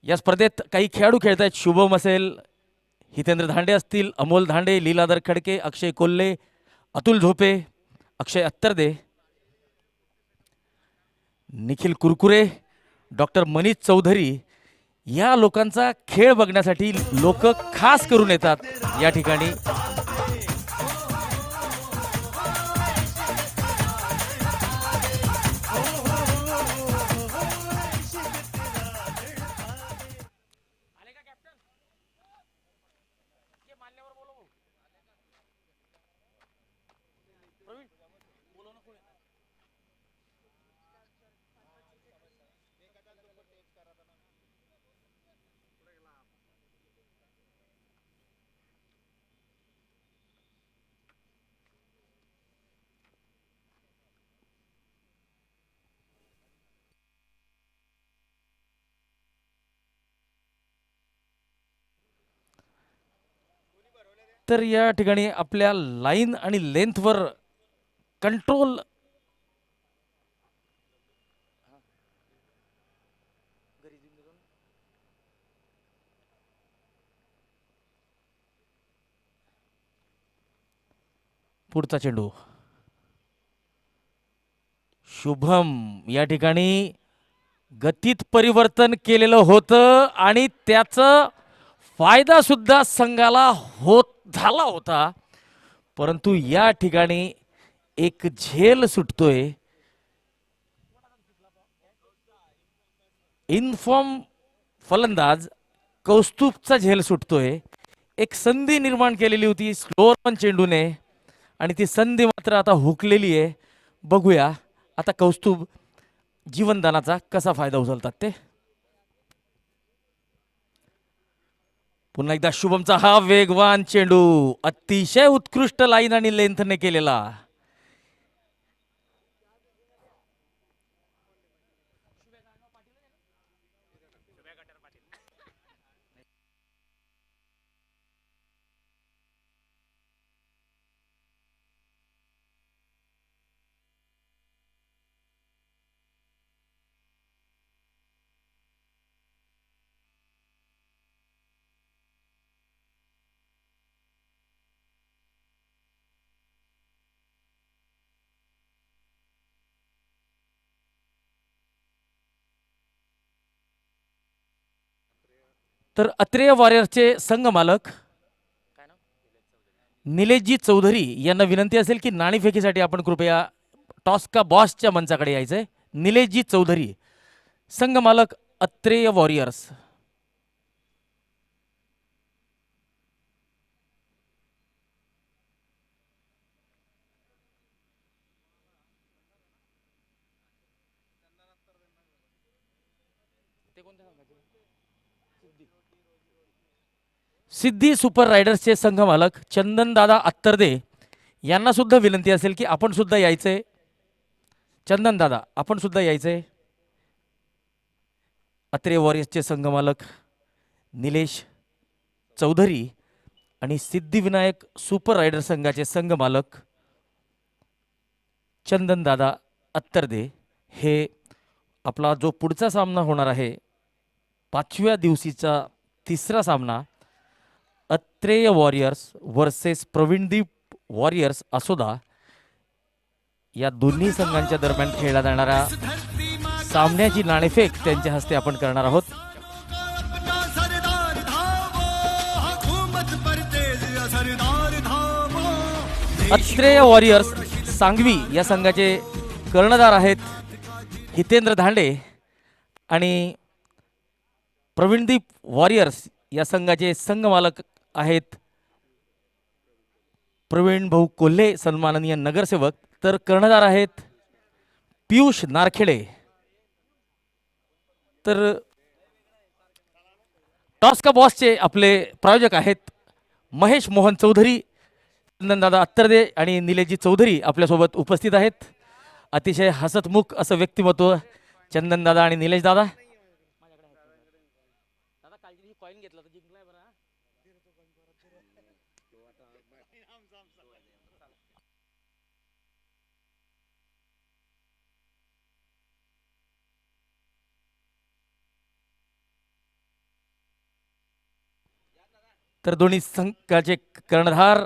या स्पर्धेत काही खेळाडू खेळत आहेत. शुभम असेल, हितेंद्र धांडे असतील, अमोल धांडे, लीलाधर खडके, अक्षय कोल्हे, अतुल झोपे, अक्षय अत्तरदे, निखिल कुरकुरे, डॉक्टर मनीष चौधरी. या लोकांचा खेळ बघण्यासाठी लोक खास करून येतात या ठिकाणी. तर या ठिकाणी आपल्या लाईन आणि लेंथवर कंट्रोल पुढचा चेंडू. शुभम या ठिकाणी गतीत परिवर्तन केलेलं होतं आणि त्याचं फायदा सुद्धा संघाला झाला होता, परंतु या ठिकाणी एक झेल सुटतोय. इनफॉर्म फलंदाज कौस्तुभचा झेल सुटतोय. एक संधी निर्माण केलेली होती स्लोअर पण चेंडूने आणि ती संधी मात्र आता हुकलेली आहे. बघूया आता कौस्तुभ जीवनदानाचा कसा फायदा उचलतात ते. पुन्हा एकदा शुभमचा हा वेगवान चेंडू, अतिशय उत्कृष्ट लाईन आणि लेंथने केलेला. तर अत्रेय वॉरियर्सचे संघ मालक निलेशजी चौधरी यांना विनंती असेल की नाणेफेकीसाठी आपण कृपया टॉस्का बॉसच्या मंचाकडे यायचंय. निलेशजी चौधरी, संघ मालक अत्रेय वॉरियर्स. सिद्धी सुपर रायडर्सचे संघ मालक चंदनदादा अत्तरदे यांना सुद्धा विनंती असेल की आपण सुद्धा यायचंय. चंदनदादा आपण सुद्धा यायचंय. अत्रेय वॉरियर्सचे संघ मालक निलेश चौधरी आणि सिद्धिविनायक सुपर रायडर संघाचे संघ मालक चंदनदादा अत्तरदे हे आपला जो पुढचा सामना होणार आहे 5व्या दिवशीचा तिसरा सामना Atreya warriors versus Pravindeep warriors Asoda या दोन्ही संघांच्या दरम्यान खेळला जाणारा सामन्याची नाणेफेक त्यांच्या हस्ते आपण करणार आहोत. अत्रेय वॉरियर्स सांगवी या संघाचे कर्णधार आहेत हितेंद्र धांडे आणि प्रवीणदीप वॉरियर्स या संघाचे संघ मालक आहेत प्रवीण भाऊ कोल्हे सन्माननीय नगरसेवक. तर कर्णधार आहेत पियुष नारखेडे. तर टॉस्का बॉसचे आपले प्रायोजक आहेत महेश मोहन चौधरी, चंदनदादा अत्तरदे आणि निलेशजी चौधरी आपल्यासोबत उपस्थित आहेत. अतिशय हसतमुख असं व्यक्तिमत्व चंदनदादा आणि निलेशदादा. तर दोन्ही संघाचे कर्णधार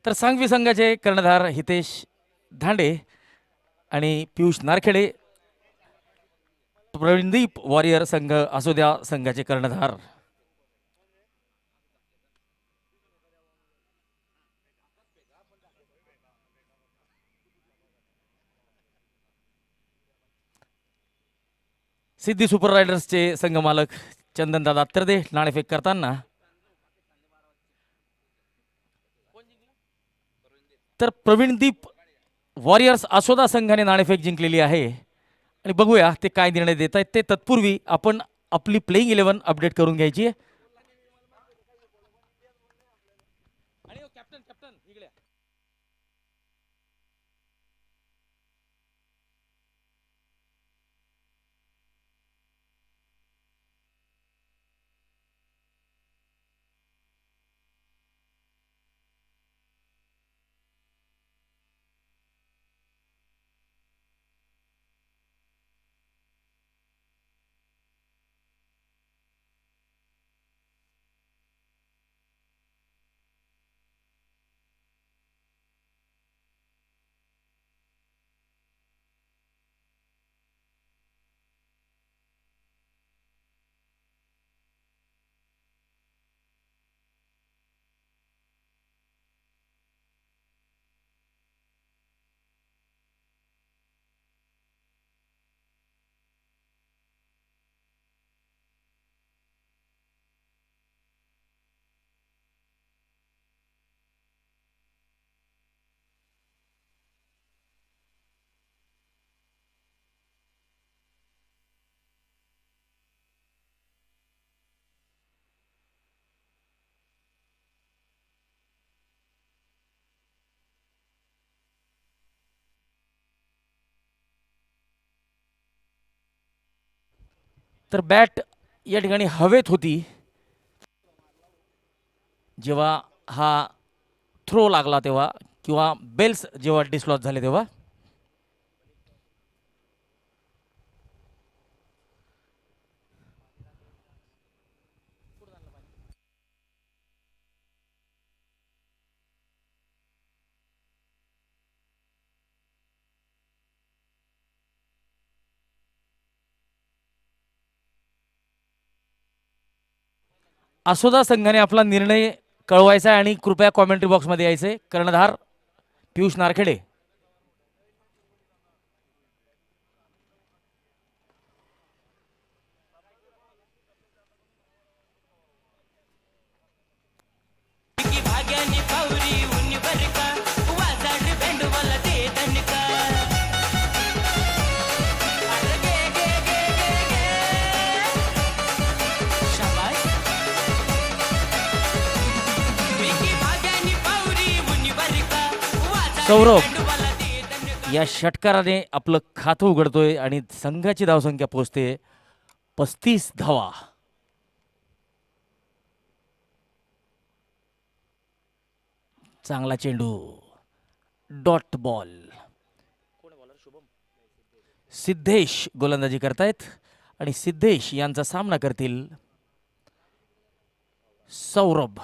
तर सांगवी संघाचे कर्णधार हितेश धांडे आणि पियुष नारखेडे, प्रवीणदीप वॉरियर संघ असोद्या संघाचे कर्णधार. सिद्धी सुपर रायडर्सचे संघ मालक चंदनदादा तरदे नाणेफेक करताना, तर प्रवीणदीप वॉरियर्स आसोदा संघाने नाणेफेक जिंकलेली आहे. आणि बघूया ते काय निर्णय देत आहेत ते. तत्पूर्वी आपण आपली प्लेइंग 11 अपडेट करून घ्यायची आहे. तर बॅट या ठिकाणी हवेत होती जेव्हा हा थ्रो लागला तेव्हा, किंवा बेल्स जेव्हा डिस्लॉज झाले तेव्हा. आसोदा संघाने आपला निर्णय कळवायचा आहे आणि कृपया कॉमेंट्री बॉक्समध्ये यायचे. कर्णधार पियुष नारखेडे. सौरभ या षटकाराने आपलं खातं उघडतोय आणि संघाची धावसंख्या पोहोचते 35 धावा. चांगला चेंडू, डॉट बॉल. सिद्धेश गोलंदाजी करतायत आणि सिद्धेश यांचा सामना करतील सौरभ.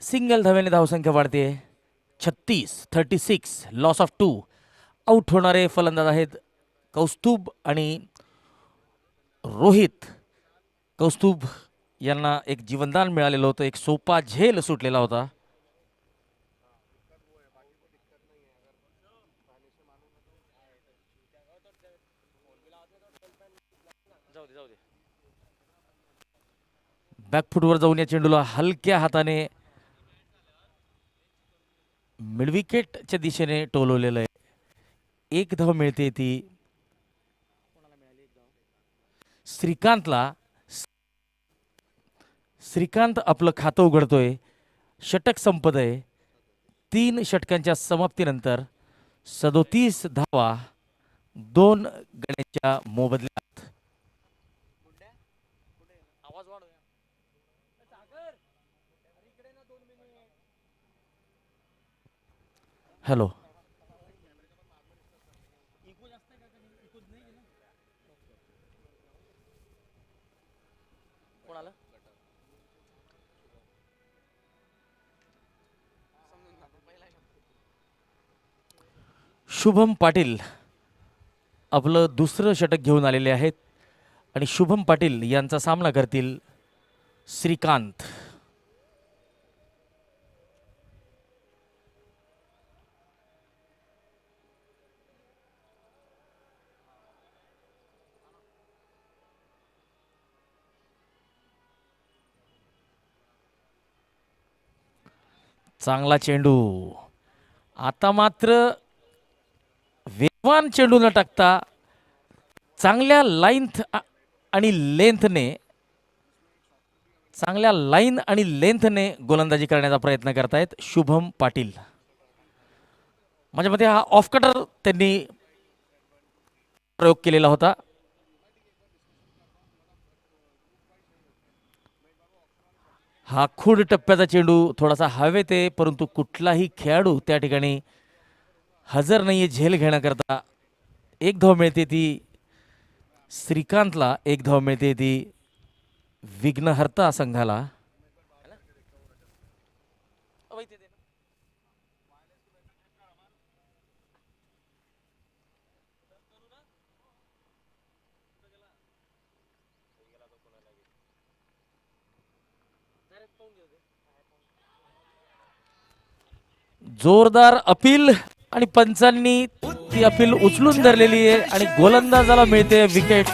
सिंगल धाव्याने धावसंख्या वाढते 36 लॉस ऑफ 2. आउट होणारे फलंदाज आहेत कौस्तुभ आणि रोहित. कौस्तुभ यांना एक जीवनदान मिळालेलं होतं, एक सोपा झेल सुटलेला होता. बॅकफुटवर जाऊन या चेंडूला हलक्या हाताने मिडविकेटच्या दिशेने टोलवलेलं आहे. एक धाव मिळते ती श्रीकांतला. श्रीकांत आपलं खातं उघडतोय. षटक संपत आहे. 3 षटकांच्या समाप्तीनंतर 37 धावा 2 गड्यांच्या मोबदल्यात. हॅलो. शुभम पाटील आपलं दुसरं षटक घेऊन आलेले आहेत आणि शुभम पाटील यांचा सामना करतील श्रीकांत. चांगला चेंडू. आता मात्र वेगवान चेंडू न टाकता चांगल्या लाईन आणि लेंथने गोलंदाजी करण्याचा प्रयत्न करतायत शुभम पाटील. माझ्या मते हा ऑफ कटर त्यांनी प्रयोग केलेला होता. हा खूड टप्प्याचा चेंडू थोडासा हवेत आहे, परंतु कुठलाही खेळाडू त्या ठिकाणी हजर नाहीये झेल घेण्याकरता. एक धाव मिळते ती श्रीकांतला, एक धाव मिळते ती विघ्नहर्ता संघाला. जोरदार अपील आणि पंचांनी ती अपील उचलून धरलेली आहे आणि गोलंदाजाला मिळते विकेट.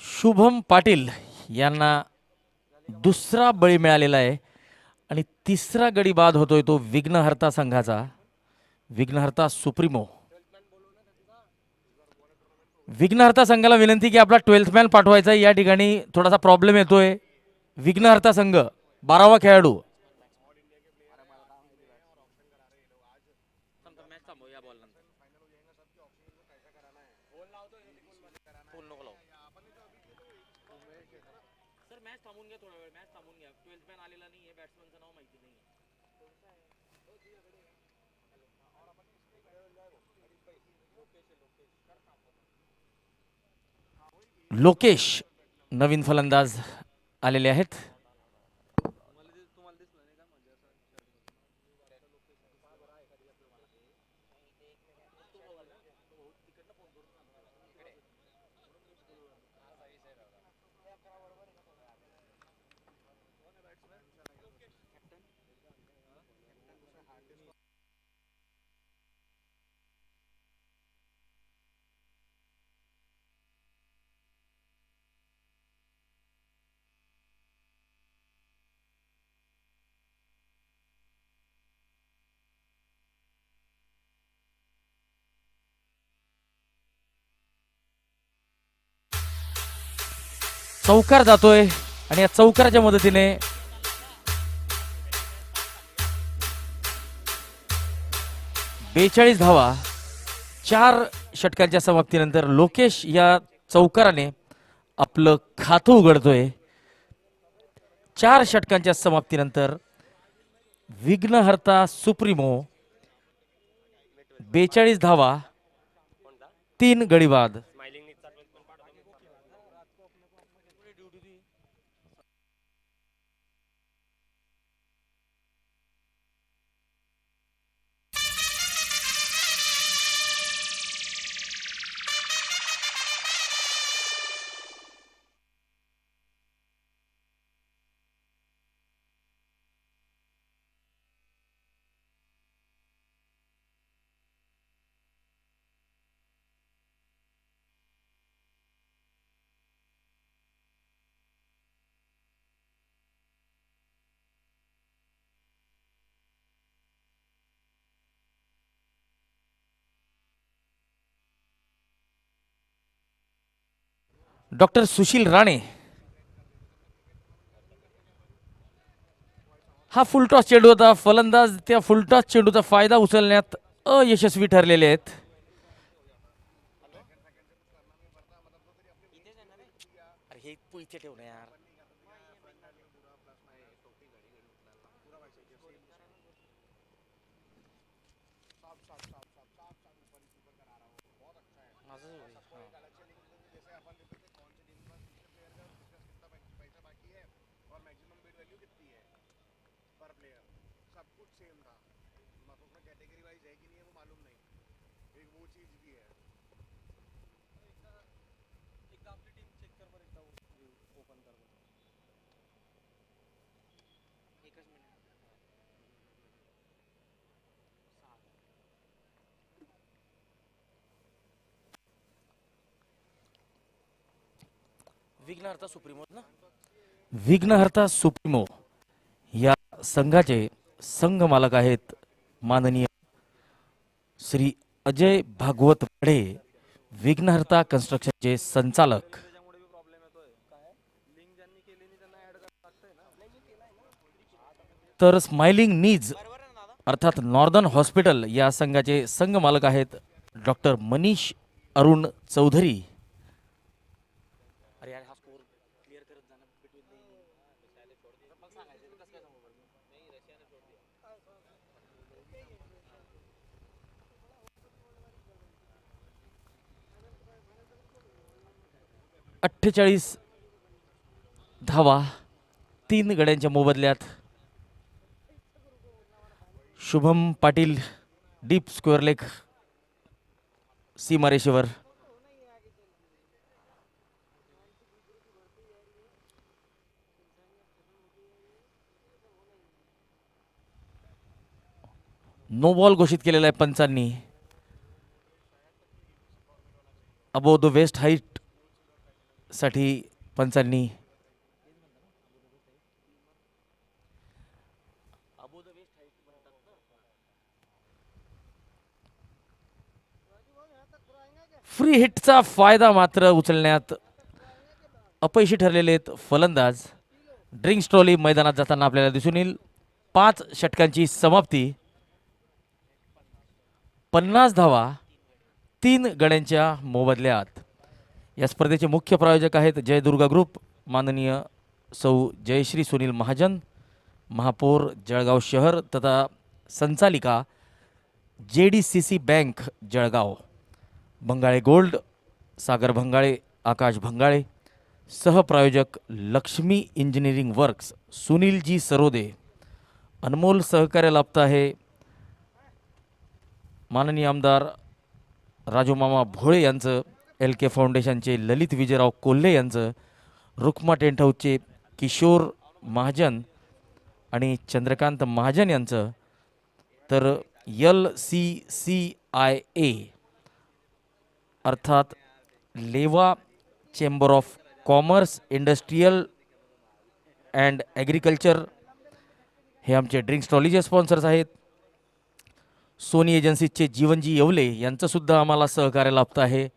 शुभम पाटील यांना दुसरा बळी मिळालेला आहे आणि तिसरा गडी बाद होतोय तो विघ्नहर्ता संघाचा, विघ्नहर्ता सुप्रीमो. विघ्नहर्ता संघाला विनंती की आपला 12th मॅन पाठवायचा. या ठिकाणी थोडासा प्रॉब्लेम येतोय. विघ्नहर्ता संघ 12वा खेळाडू. लोकेश नवीन फलंदाज आलेले आहेत. चौकार जातोय आणि या चौकाराच्या मदतीने बेचाळीस धावा 4 षटकांच्या समाप्तीनंतर लोकेश या चौकाराने आपलं खातं उघडतोय. 4 षटकांच्या समाप्तीनंतर विघ्नहर्ता सुप्रीमो 42 धावा 3 गडी बाद. डॉक्टर सुशील राणे हा फुलटॉस चेंडू होता. फलंदाज त्या फुलटॉस चेंडूचा फायदा उचलण्यात अयशस्वी ठरलेले आहेत. विघ्नहर्ता सुप्रीमो या संघाचे संघ मालक आहेत माननीय श्री अजय भागवत वाडे, विघ्नहर्ता कन्स्ट्रक्शनचे संचालक. तर स्माइलिंग नीज अर्थात नॉर्दर्न हॉस्पिटल या संघाचे संघ मालक आहेत डॉक्टर मनीष अरुण चौधरी. 48 धावा 3 गड्यांच्या मोबदल्यात. Shubham Patil deep square leg सीमारेषेवर. नो बॉल घोषित केलेला आहे पंचांनी. अबो द वेस्ट हाईट साठी पंचांनी फ्री हिटचा फायदा मात्र उचलण्यात अपयशी ठरलेले आहेत फलंदाज. ड्रिंक्स ट्रॉली मैदानात जाताना आपल्याला दिसून येईल. 5 षटकांची समाप्ती. 50 धावा 3 गड्यांच्या मोबदल्यात. या स्पर्धेचे मुख्य प्रायोजक आहेत जयदुर्गा ग्रुप, माननीय सौ जयश्री सुनील महाजन, महापौर जळगाव शहर तथा संचालिका JDCC bank Jalgaon. Bhangale gold Sagar Bhangale, Akash Bhangale. सहप्रायोजक लक्ष्मी इंजिनिअरिंग वर्क्स सुनीलजी सरोदे. अनमोल सहकार्य लाभत आहे माननीय आमदार राजूमामा भोळे यांचं, LK फाउंडेशनचे ललित विजयराव कोल्हे यांचं, रुक्मा टेंट हाऊसचे किशोर महाजन आणि चंद्रकांत महाजन यांचं. तर LCCIA अर्थात लेवा chamber of commerce industrial and agriculture हे आमचे ड्रिंक्स ट्रॉलीचे स्पॉन्सर्स आहेत. सोनी एजन्सीजचे जीवनजी येवले यांचं सुद्धा आम्हाला सहकार्य लाभत आहे.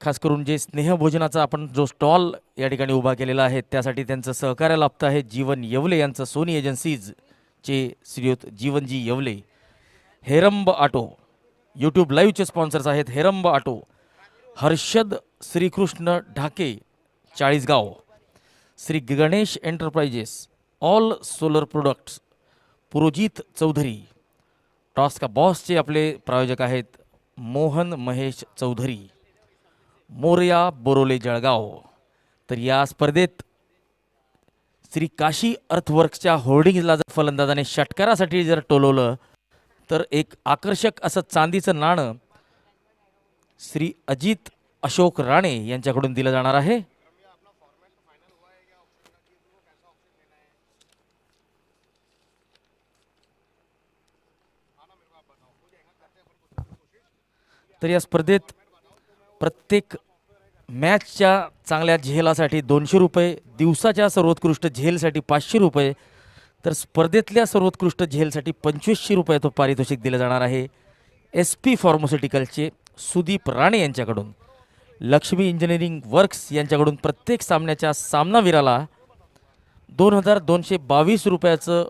खास करून जे स्नेहभोजनाचा आपण जो स्टॉल या ठिकाणी उभा केलेला आहे त्यासाठी त्यांचं सहकार्य लाभत आहे. जीवन येवले यांचं सोनी एजन्सीजचे श्रीयुत जीवनजी येवले. हेरंब ऑटो यूट्यूब लाईव्हचे स्पॉन्सर्स आहेत. Heramb auto. Harshad Shrikrishna Dhake Chalisgaon. Shri Ganesh enterprises all solar products Purojit Chaudhari. Toss का बॉसचे आपले प्रायोजक आहेत मोहन महेश चौधरी. मोरया बोरोले जळगाव. तर या स्पर्धेत श्री काशी अर्थवर्क्सच्या होर्डिंगला जर फलंदाजाने षटकारासाठी जर टोलवलं तर एक आकर्षक असं चांदीचं नाणं श्री अजित अशोक राणे यांच्याकडून दिलं जाणार आहे. तर या स्पर्धेत प्रत्येक मॅचच्या चांगल्या झेलासाठी 200 रुपये, दिवसाच्या सर्वोत्कृष्ट झेलसाठी 500 रुपये, तर स्पर्धेतल्या सर्वोत्कृष्ट झेलसाठी 2500 रुपये तो पारितोषिक दिलं जाणार आहे. SP फार्मास्युटिकलचे सुदीप राणे यांच्याकडून. लक्ष्मी इंजिनिअरिंग वर्क्स यांच्याकडून प्रत्येक सामन्याच्या सामनावीराला 2222 रुपयाचं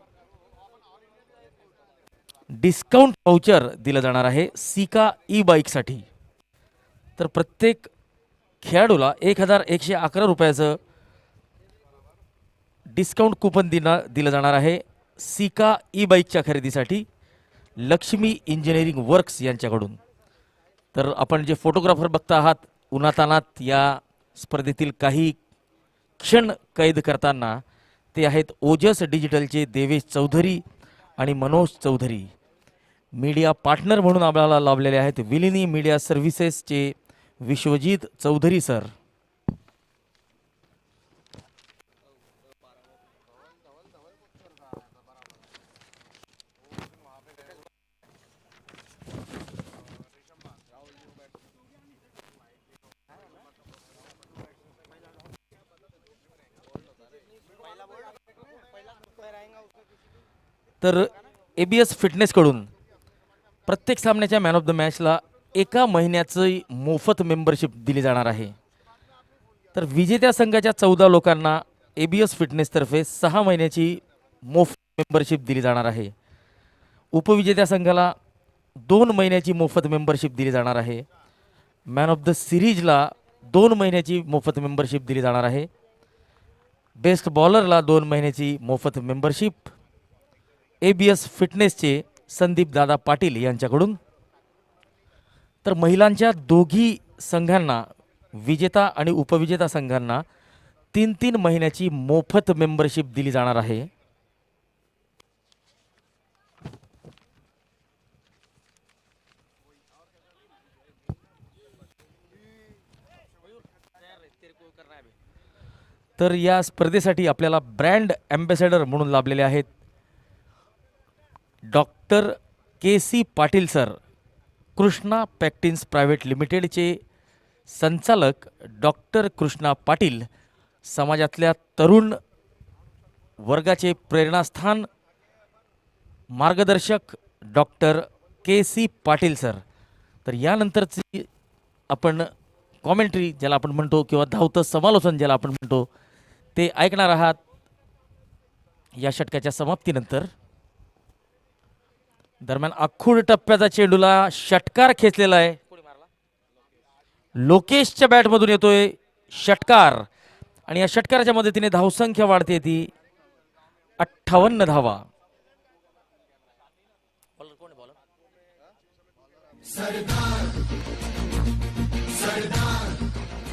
डिस्काउंट व्हाउचर दिलं जाणार आहे सिका ई बाईकसाठी. तर प्रत्येक खेळाडूला 1111 रुपयाचं डिस्काउंट कुपन दिलं जाणार आहे सिका ई बाईकच्या खरेदीसाठी लक्ष्मी इंजिनिअरिंग वर्क्स यांच्याकडून. तर आपण जे फोटोग्राफर बघता आहात उन्हातानात या स्पर्धेतील काही क्षण कैद करताना ते आहेत ओजस डिजिटलचे देवेश चौधरी आणि मनोज चौधरी. मीडिया पार्टनर म्हणून आम्हाला लाभलेले आहेत विलिनी मीडिया सर्व्हिसेसचे विश्वजित चौधरी सर. तर ABS फिटनेसकडून प्रत्येक सामन्याच्या मॅन ऑफ द मॅचला 1 महिन्याची मोफत मेंबरशिप दिली जाणार आहे. तर विजेत्या संघाच्या 14 लोकांना ABS फिटनेसतर्फे 6 महिन्याची मोफत मेंबरशिप दिली जाणार आहे. उपविजेत्या संघाला 2 महिन्याची मोफत मेंबरशिप दिली जाणार आहे. मॅन ऑफ द सिरीजला 2 महिन्याची मोफत मेंबरशिप दिली जाणार आहे. बेस्ट बॉलरला 2 महिन्याची मोफत मेंबरशिप ABS फिटनेसचे संदीप दादा पाटील यांच्याकडून. तर महिलांच्या दोघी संघांना विजेता आणि उपविजेता संघांना 3 महिन्याची मोफत मेंबरशिप दिली जाणार आहे. तर या स्पर्धेसाठी आपल्याला ब्रँड ॲम्बॅसेडर म्हणून लाभलेले आहेत doctor KC Patil sir. Krishna pectins private लिमिटेडचे संचालक डॉक्टर कृष्णा पाटील. समाजातल्या तरुण वर्गाचे प्रेरणास्थान मार्गदर्शक डॉक्टर KC पाटील सर. तर यानंतरची आपण कॉमेंट्री ज्याला आपण म्हणतो किंवा धावतं समालोचन ज्याला आपण म्हणतो ते ऐकणार आहात या षटकाच्या समाप्तीनंतर. दरम्यान आखूड टप्प्याचा चेंडूला षटकार खेचलेला आहे. लोकेशच्या बॅटमधून येतोय षटकार आणि या षटकाराच्या मदतीने धावसंख्या वाढते ती 58 धावा.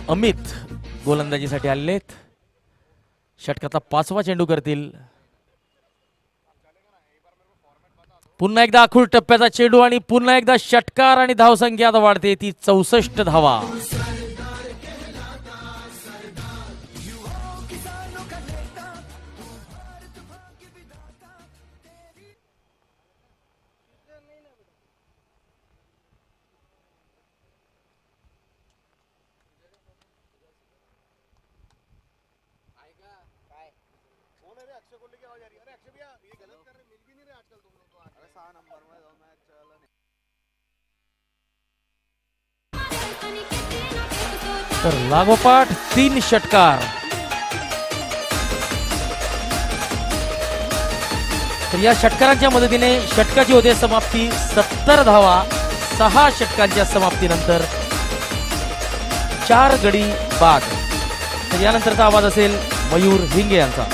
अमित गोलंदाजीसाठी आलेत. षटकाचा 5वा चेंडू करतील. पुन्हा एकदा आखूड टप्प्याचा चेंडू आणि पुन्हा एकदा षटकार आणि धावसंख्या आता वाढते ती 64 धावा. तर लागोपाठ 3 षटकार. तर या षटकारांच्या मदतीने षटकाची होते समाप्ती 70 धावा. 6 षटकांच्या समाप्तीनंतर 4 गडी बाद. तर यानंतरचा आवाज असेल मयूर हिंगे यांचा.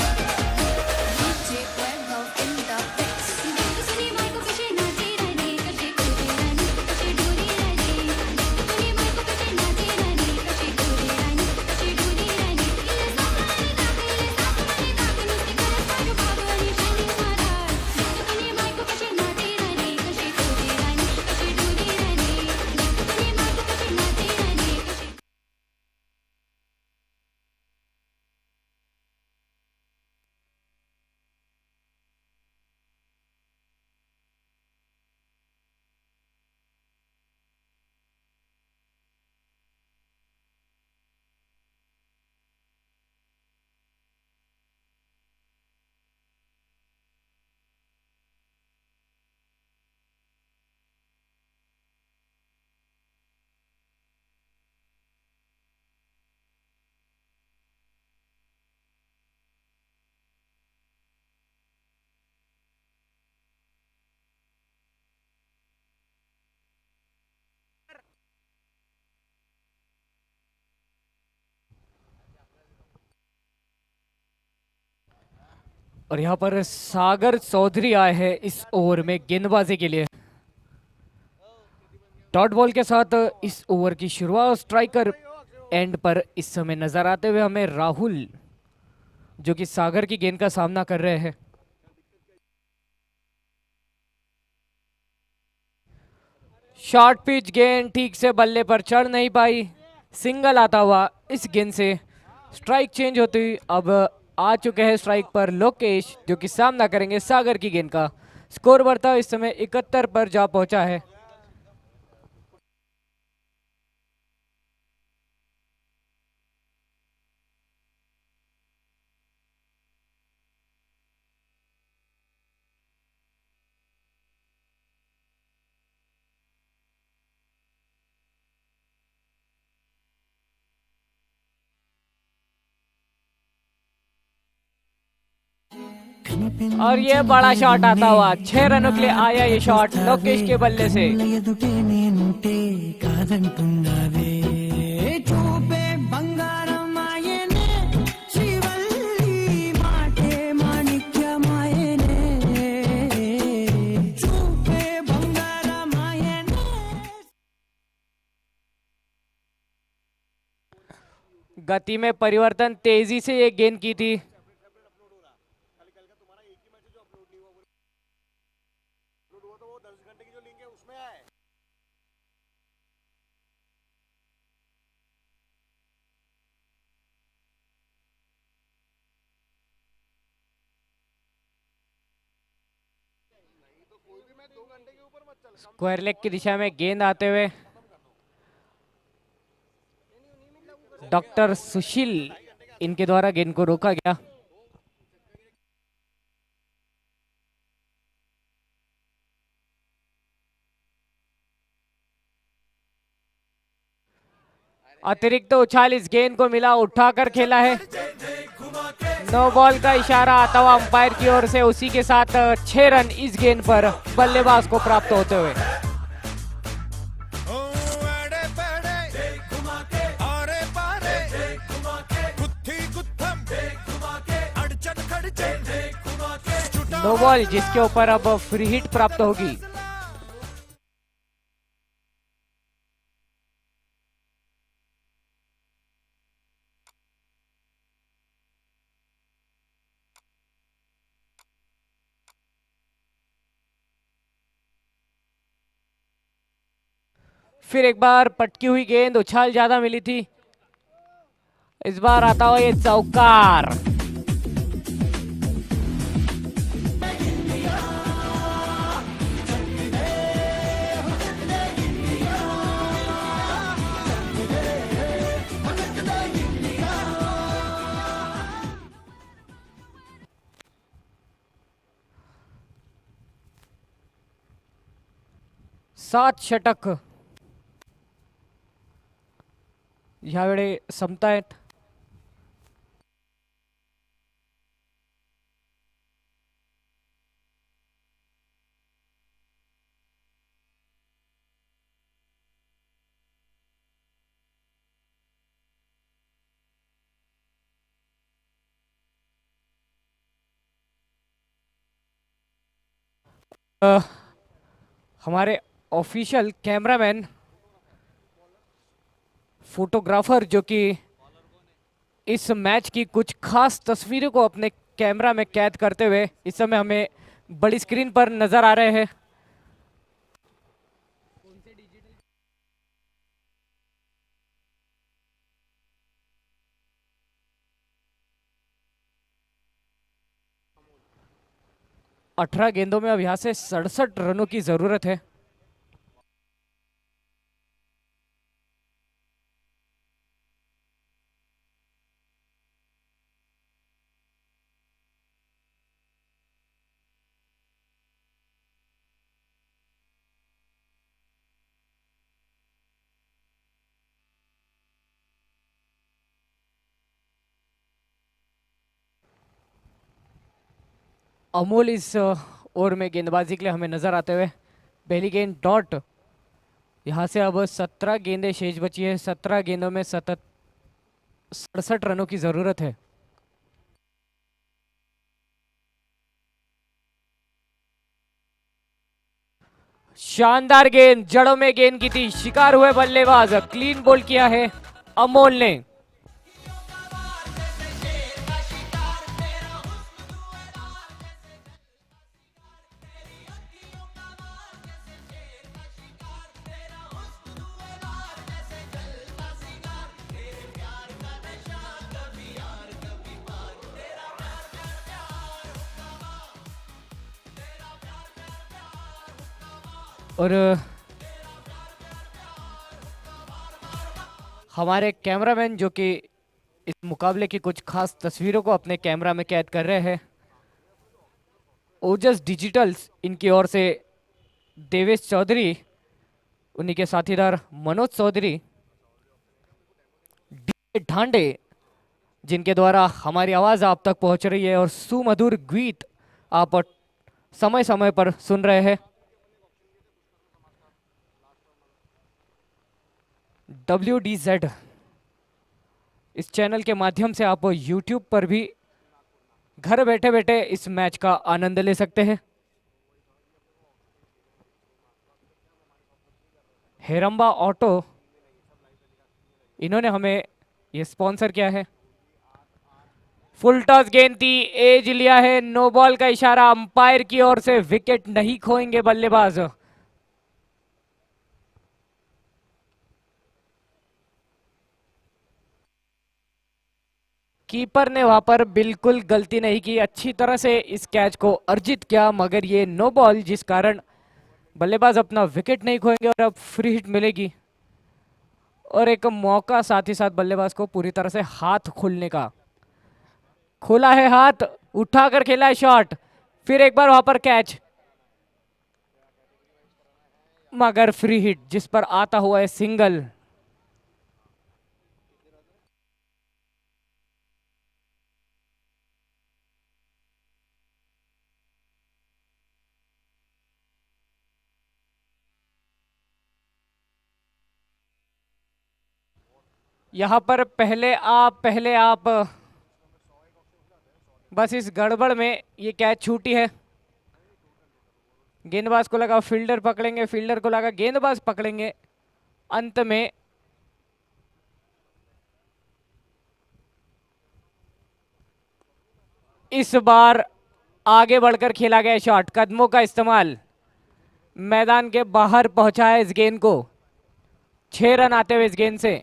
और यहाँ पर सागर चौधरी आए हैं इस ओवर में गेंदबाजी के लिए। डॉट बॉल के साथ इस ओवर की शुरुआत स्ट्राइकर एंड पर इस समय नजर आते हुए हमें राहुल, जो कि सागर की गेंद का सामना कर रहे हैं। शॉर्ट पिच गेंद ठीक से बल्ले पर चढ़ नहीं पाई, सिंगल आता हुआ इस गेंद से स्ट्राइक चेंज होती हुई अब आ चुके हैं स्ट्राइक पर लोकेश, जो कि सामना करेंगे सागर की गेंद का। स्कोर बढ़ता इस समय 71 पर जा पहुंचा है। और ये बड़ा शॉट आता हुआ 6 रनों के लिए आया ये शॉट लोकेश के बल्ले से। गति में परिवर्तन, तेजी से ये गेंद की थी। स्क्वायर लेग की दिशा में गेंद आते हुए डॉक्टर सुशील इनके द्वारा गेंद को रोका गया। अतिरिक्त उछाल इस गेंद को मिला, उठाकर खेला है। नो बॉल का इशारा आता हुआ अंपायर की ओर से, उसी के साथ 6 रन इस गेंद पर बल्लेबाज को प्राप्त होते हुए। नो बॉल जिसके ऊपर अब फ्री हिट प्राप्त होगी। फिर एक बार पटकी हुई गेंद, उछाल ज्यादा मिली थी। इस बार आता हुआ ये चौकार। सात षटक यावेळी संपतायत। हमारे ऑफिशियल कैमरामैन, फोटोग्राफर, जो कि इस मैच की कुछ खास तस्वीरों को अपने कैमरा में कैद करते हुए इस समय हमें बड़ी स्क्रीन पर नजर आ रहे हैं। अठारह गेंदों में अब यहां से 67 रनों की जरूरत है। अमोल इस ओवर में गेंदबाजी के लिए हमें नजर आते हुए। पहली गेंद डॉट। यहां से अब 17 गेंदें शेष बची है। 17 गेंदों में 67 रनों की जरूरत है। शानदार गेंद, जड़ों में गेंद की थी, शिकार हुए बल्लेबाज। क्लीन बोल किया है अमोल ने। और हमारे कैमरामैन जो कि इस मुकाबले की कुछ खास तस्वीरों को अपने कैमरा में कैद कर रहे हैं, ओजस डिजिटल्स, इनकी ओर से देवेश चौधरी, उन्हीं के साथीदार मनोज चौधरी, डी ढांडे, जिनके द्वारा हमारी आवाज़ आप तक पहुंच रही है और सुमधुर गीत आप समय समय पर सुन रहे हैं। WDZ इस चैनल के माध्यम से आप YouTube पर भी घर बैठे बैठे इस मैच का आनंद ले सकते हैं। हेरंबा ऑटो, इन्होंने हमें ये स्पॉन्सर किया है। फुल टॉस गेंद थी, एज लिया है, नो बॉल का इशारा अंपायर की ओर से। विकेट नहीं खोएंगे बल्लेबाज। कीपर ने वहां पर बिल्कुल गलती नहीं की, अच्छी तरह से इस कैच को अर्जित किया, मगर ये नो बॉल, जिस कारण बल्लेबाज अपना विकेट नहीं खोएंगे और अब फ्री हिट मिलेगी। और एक मौका साथ ही साथ बल्लेबाज को पूरी तरह से हाथ खोलने का। खोला है हाथ, उठाकर खेला है शॉट, फिर एक बार वहां पर कैच, मगर फ्री हिट, जिस पर आता हुआ है सिंगल। यहां पर पहले आप बस इस गड़बड़ में ये कैच छूटी है। गेंदबाज को लगा फील्डर पकड़ेंगे, फील्डर को लगा गेंदबाज पकड़ेंगे, अंत में इस बार आगे बढ़कर खेला गया शॉट, कदमों का इस्तेमाल, मैदान के बाहर पहुंचा है इस गेंद को। 6 रन आते हुए इस गेंद से।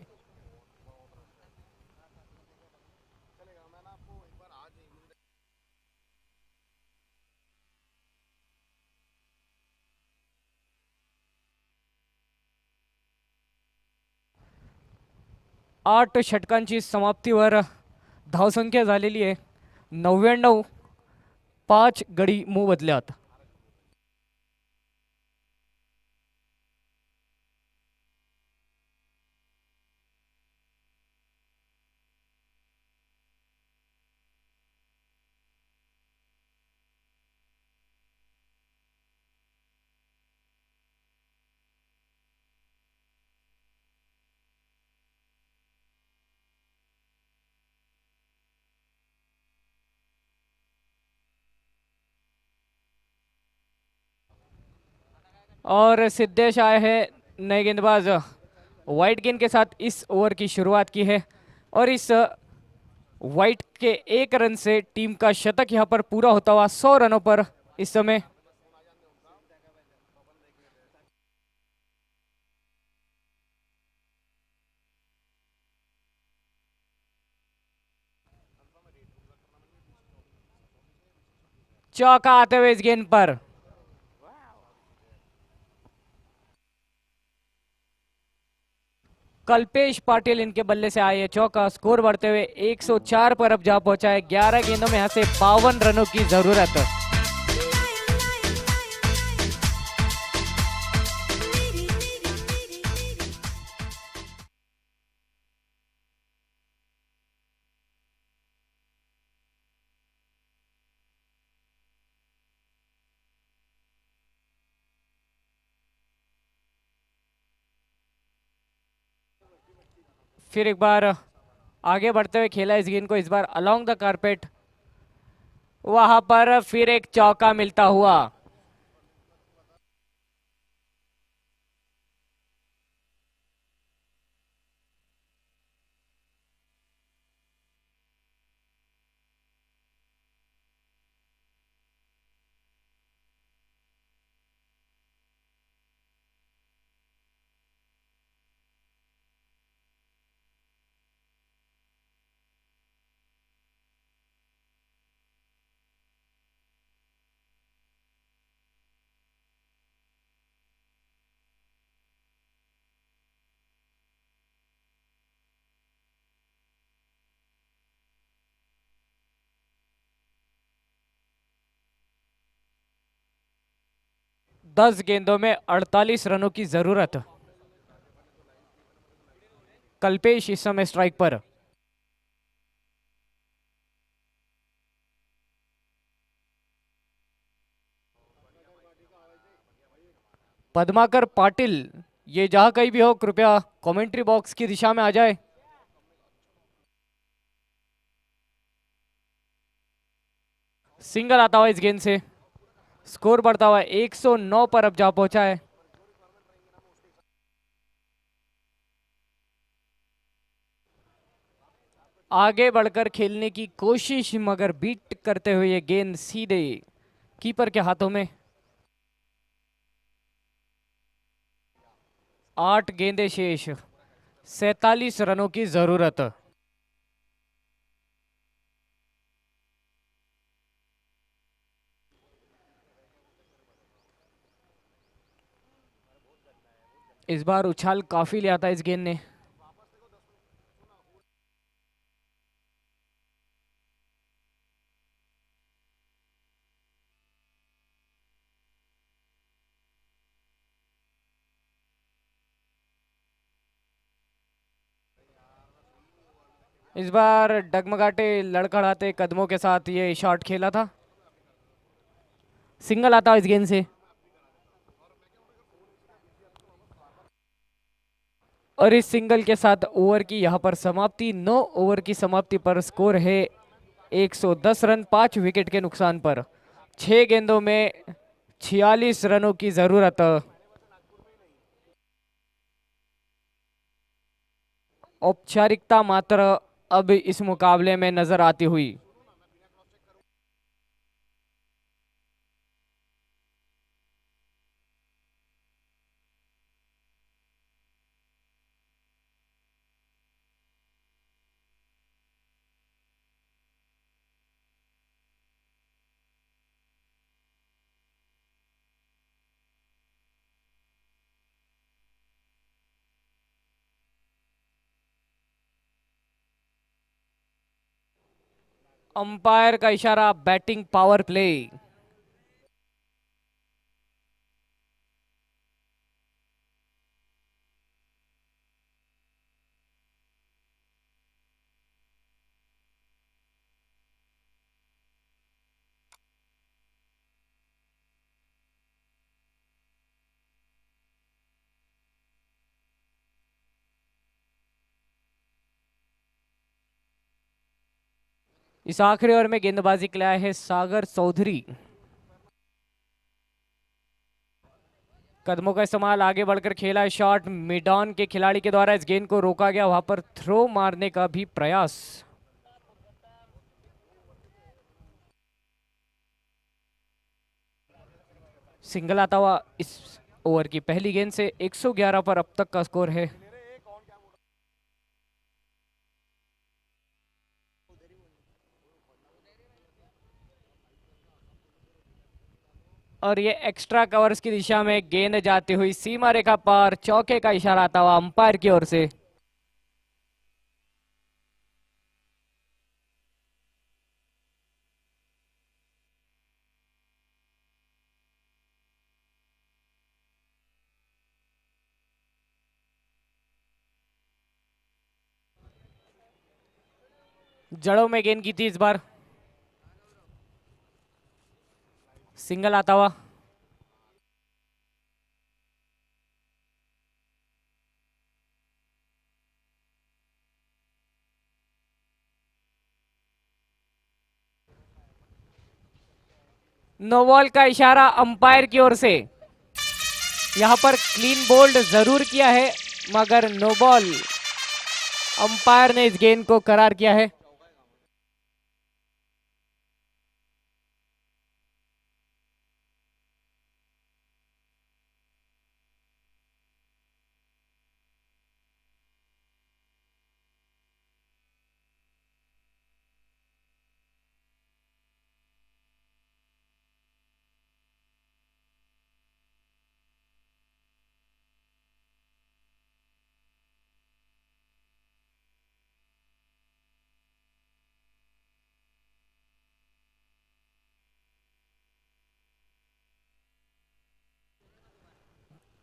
आठ षटकांची समाप्तीवर धावसंख्या झालेली आहे 99. 5 गडी मोबदल्यात. और सिद्धेश आए हैं नए गेंदबाज, वाइट गेंद के साथ इस ओवर की शुरुआत की है और इस वाइट के 1 रन से टीम का शतक यहां पर पूरा होता हुआ 100 रनों पर इस समय। चौका आते हुए इस गेंद पर कल्पेश पाटिल, इनके बल्ले से आए चौका। स्कोर बढ़ते हुए 104 पर अब जा पहुंचा है। 11 गेंदों में यहां से 52 रनों की जरूरत। फिर एक बार आगे बढ़ते हुए खेला इस गेंद को, इस बार अलोंग द कारपेट, वहां पर फिर एक चौका मिलता हुआ। 10 गेंदों में 48 रनों की जरूरत। कल्पेश इस समय स्ट्राइक पर। पद्माकर पाटिल, ये जहां कहीं भी हो कृपया कमेंट्री बॉक्स की दिशा में आ जाए। सिंगल आता हुआ इस गेंद से, स्कोर बढ़ता हुआ 109 पर अब जा पहुंचा है। आगे बढ़कर खेलने की कोशिश मगर बीट करते हुए ये गेंद सीधे कीपर के हाथों में। 8 गेंदे शेष, 47 रनों की जरूरत। इस बार उछाल काफी लिया था इस गेंद ने। इस बार डगमगाते लड़खड़ाते कदमों के साथ ये शॉट खेला था। सिंगल आता इस गेंद से, और इस सिंगल के साथ ओवर की यहां पर समाप्ति। 9 ओवर की समाप्ति पर स्कोर है 110 रन 5 विकेट के नुकसान पर। 6 गेंदों में 46 रनों की जरूरत। औपचारिकता मात्र अब इस मुकाबले में नजर आती हुई। अंपायर का इशारा, बैटिंग पावर प्ले। इस आखिरी ओवर में गेंदबाजी के लिए आए हैं सागर चौधरी। कदमों का इस्तेमाल, आगे बढ़कर खेला है शॉट। मिड ऑन के खिलाड़ी के द्वारा इस गेंद को रोका गया, वहां पर थ्रो मारने का भी प्रयास। सिंगल आता हुआ इस ओवर की पहली गेंद से। 111 पर अब तक का स्कोर है। और ये एक्स्ट्रा कवर्स की दिशा में गेंद जाती हुई सीमा रेखा पार, चौके का इशारा आता हुआ अंपायर की ओर से। जड़ों में गेंद की थी इस बार। सिंगल आता हुआ। नो बॉल का इशारा अंपायर की ओर से। यहां पर क्लीन बोल्ड जरूर किया है मगर नो बॉल अंपायर ने इस गेंद को करार किया है।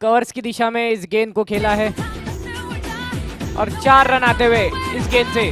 कवर्स की दिशा में इस गेंद को खेला है और 4 रन आते हुए इस गेंद से।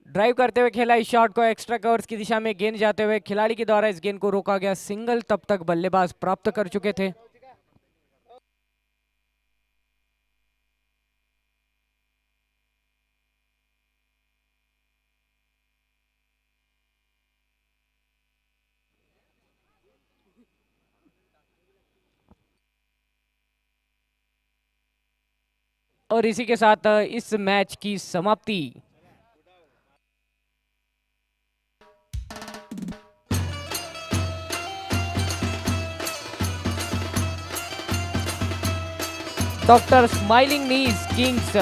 ड्राइव करते हुए खेला इस शॉट को एक्स्ट्रा कवर्स की दिशा में गेंद जाते हुए खिलाड़ी के द्वारा इस गेंद को रोका गया। सिंगल तब तक बल्लेबाज प्राप्त कर चुके थे। और इसी के साथ इस मैच की समाप्ति। डॉक्टर स्माइलिंग नीज किंग्स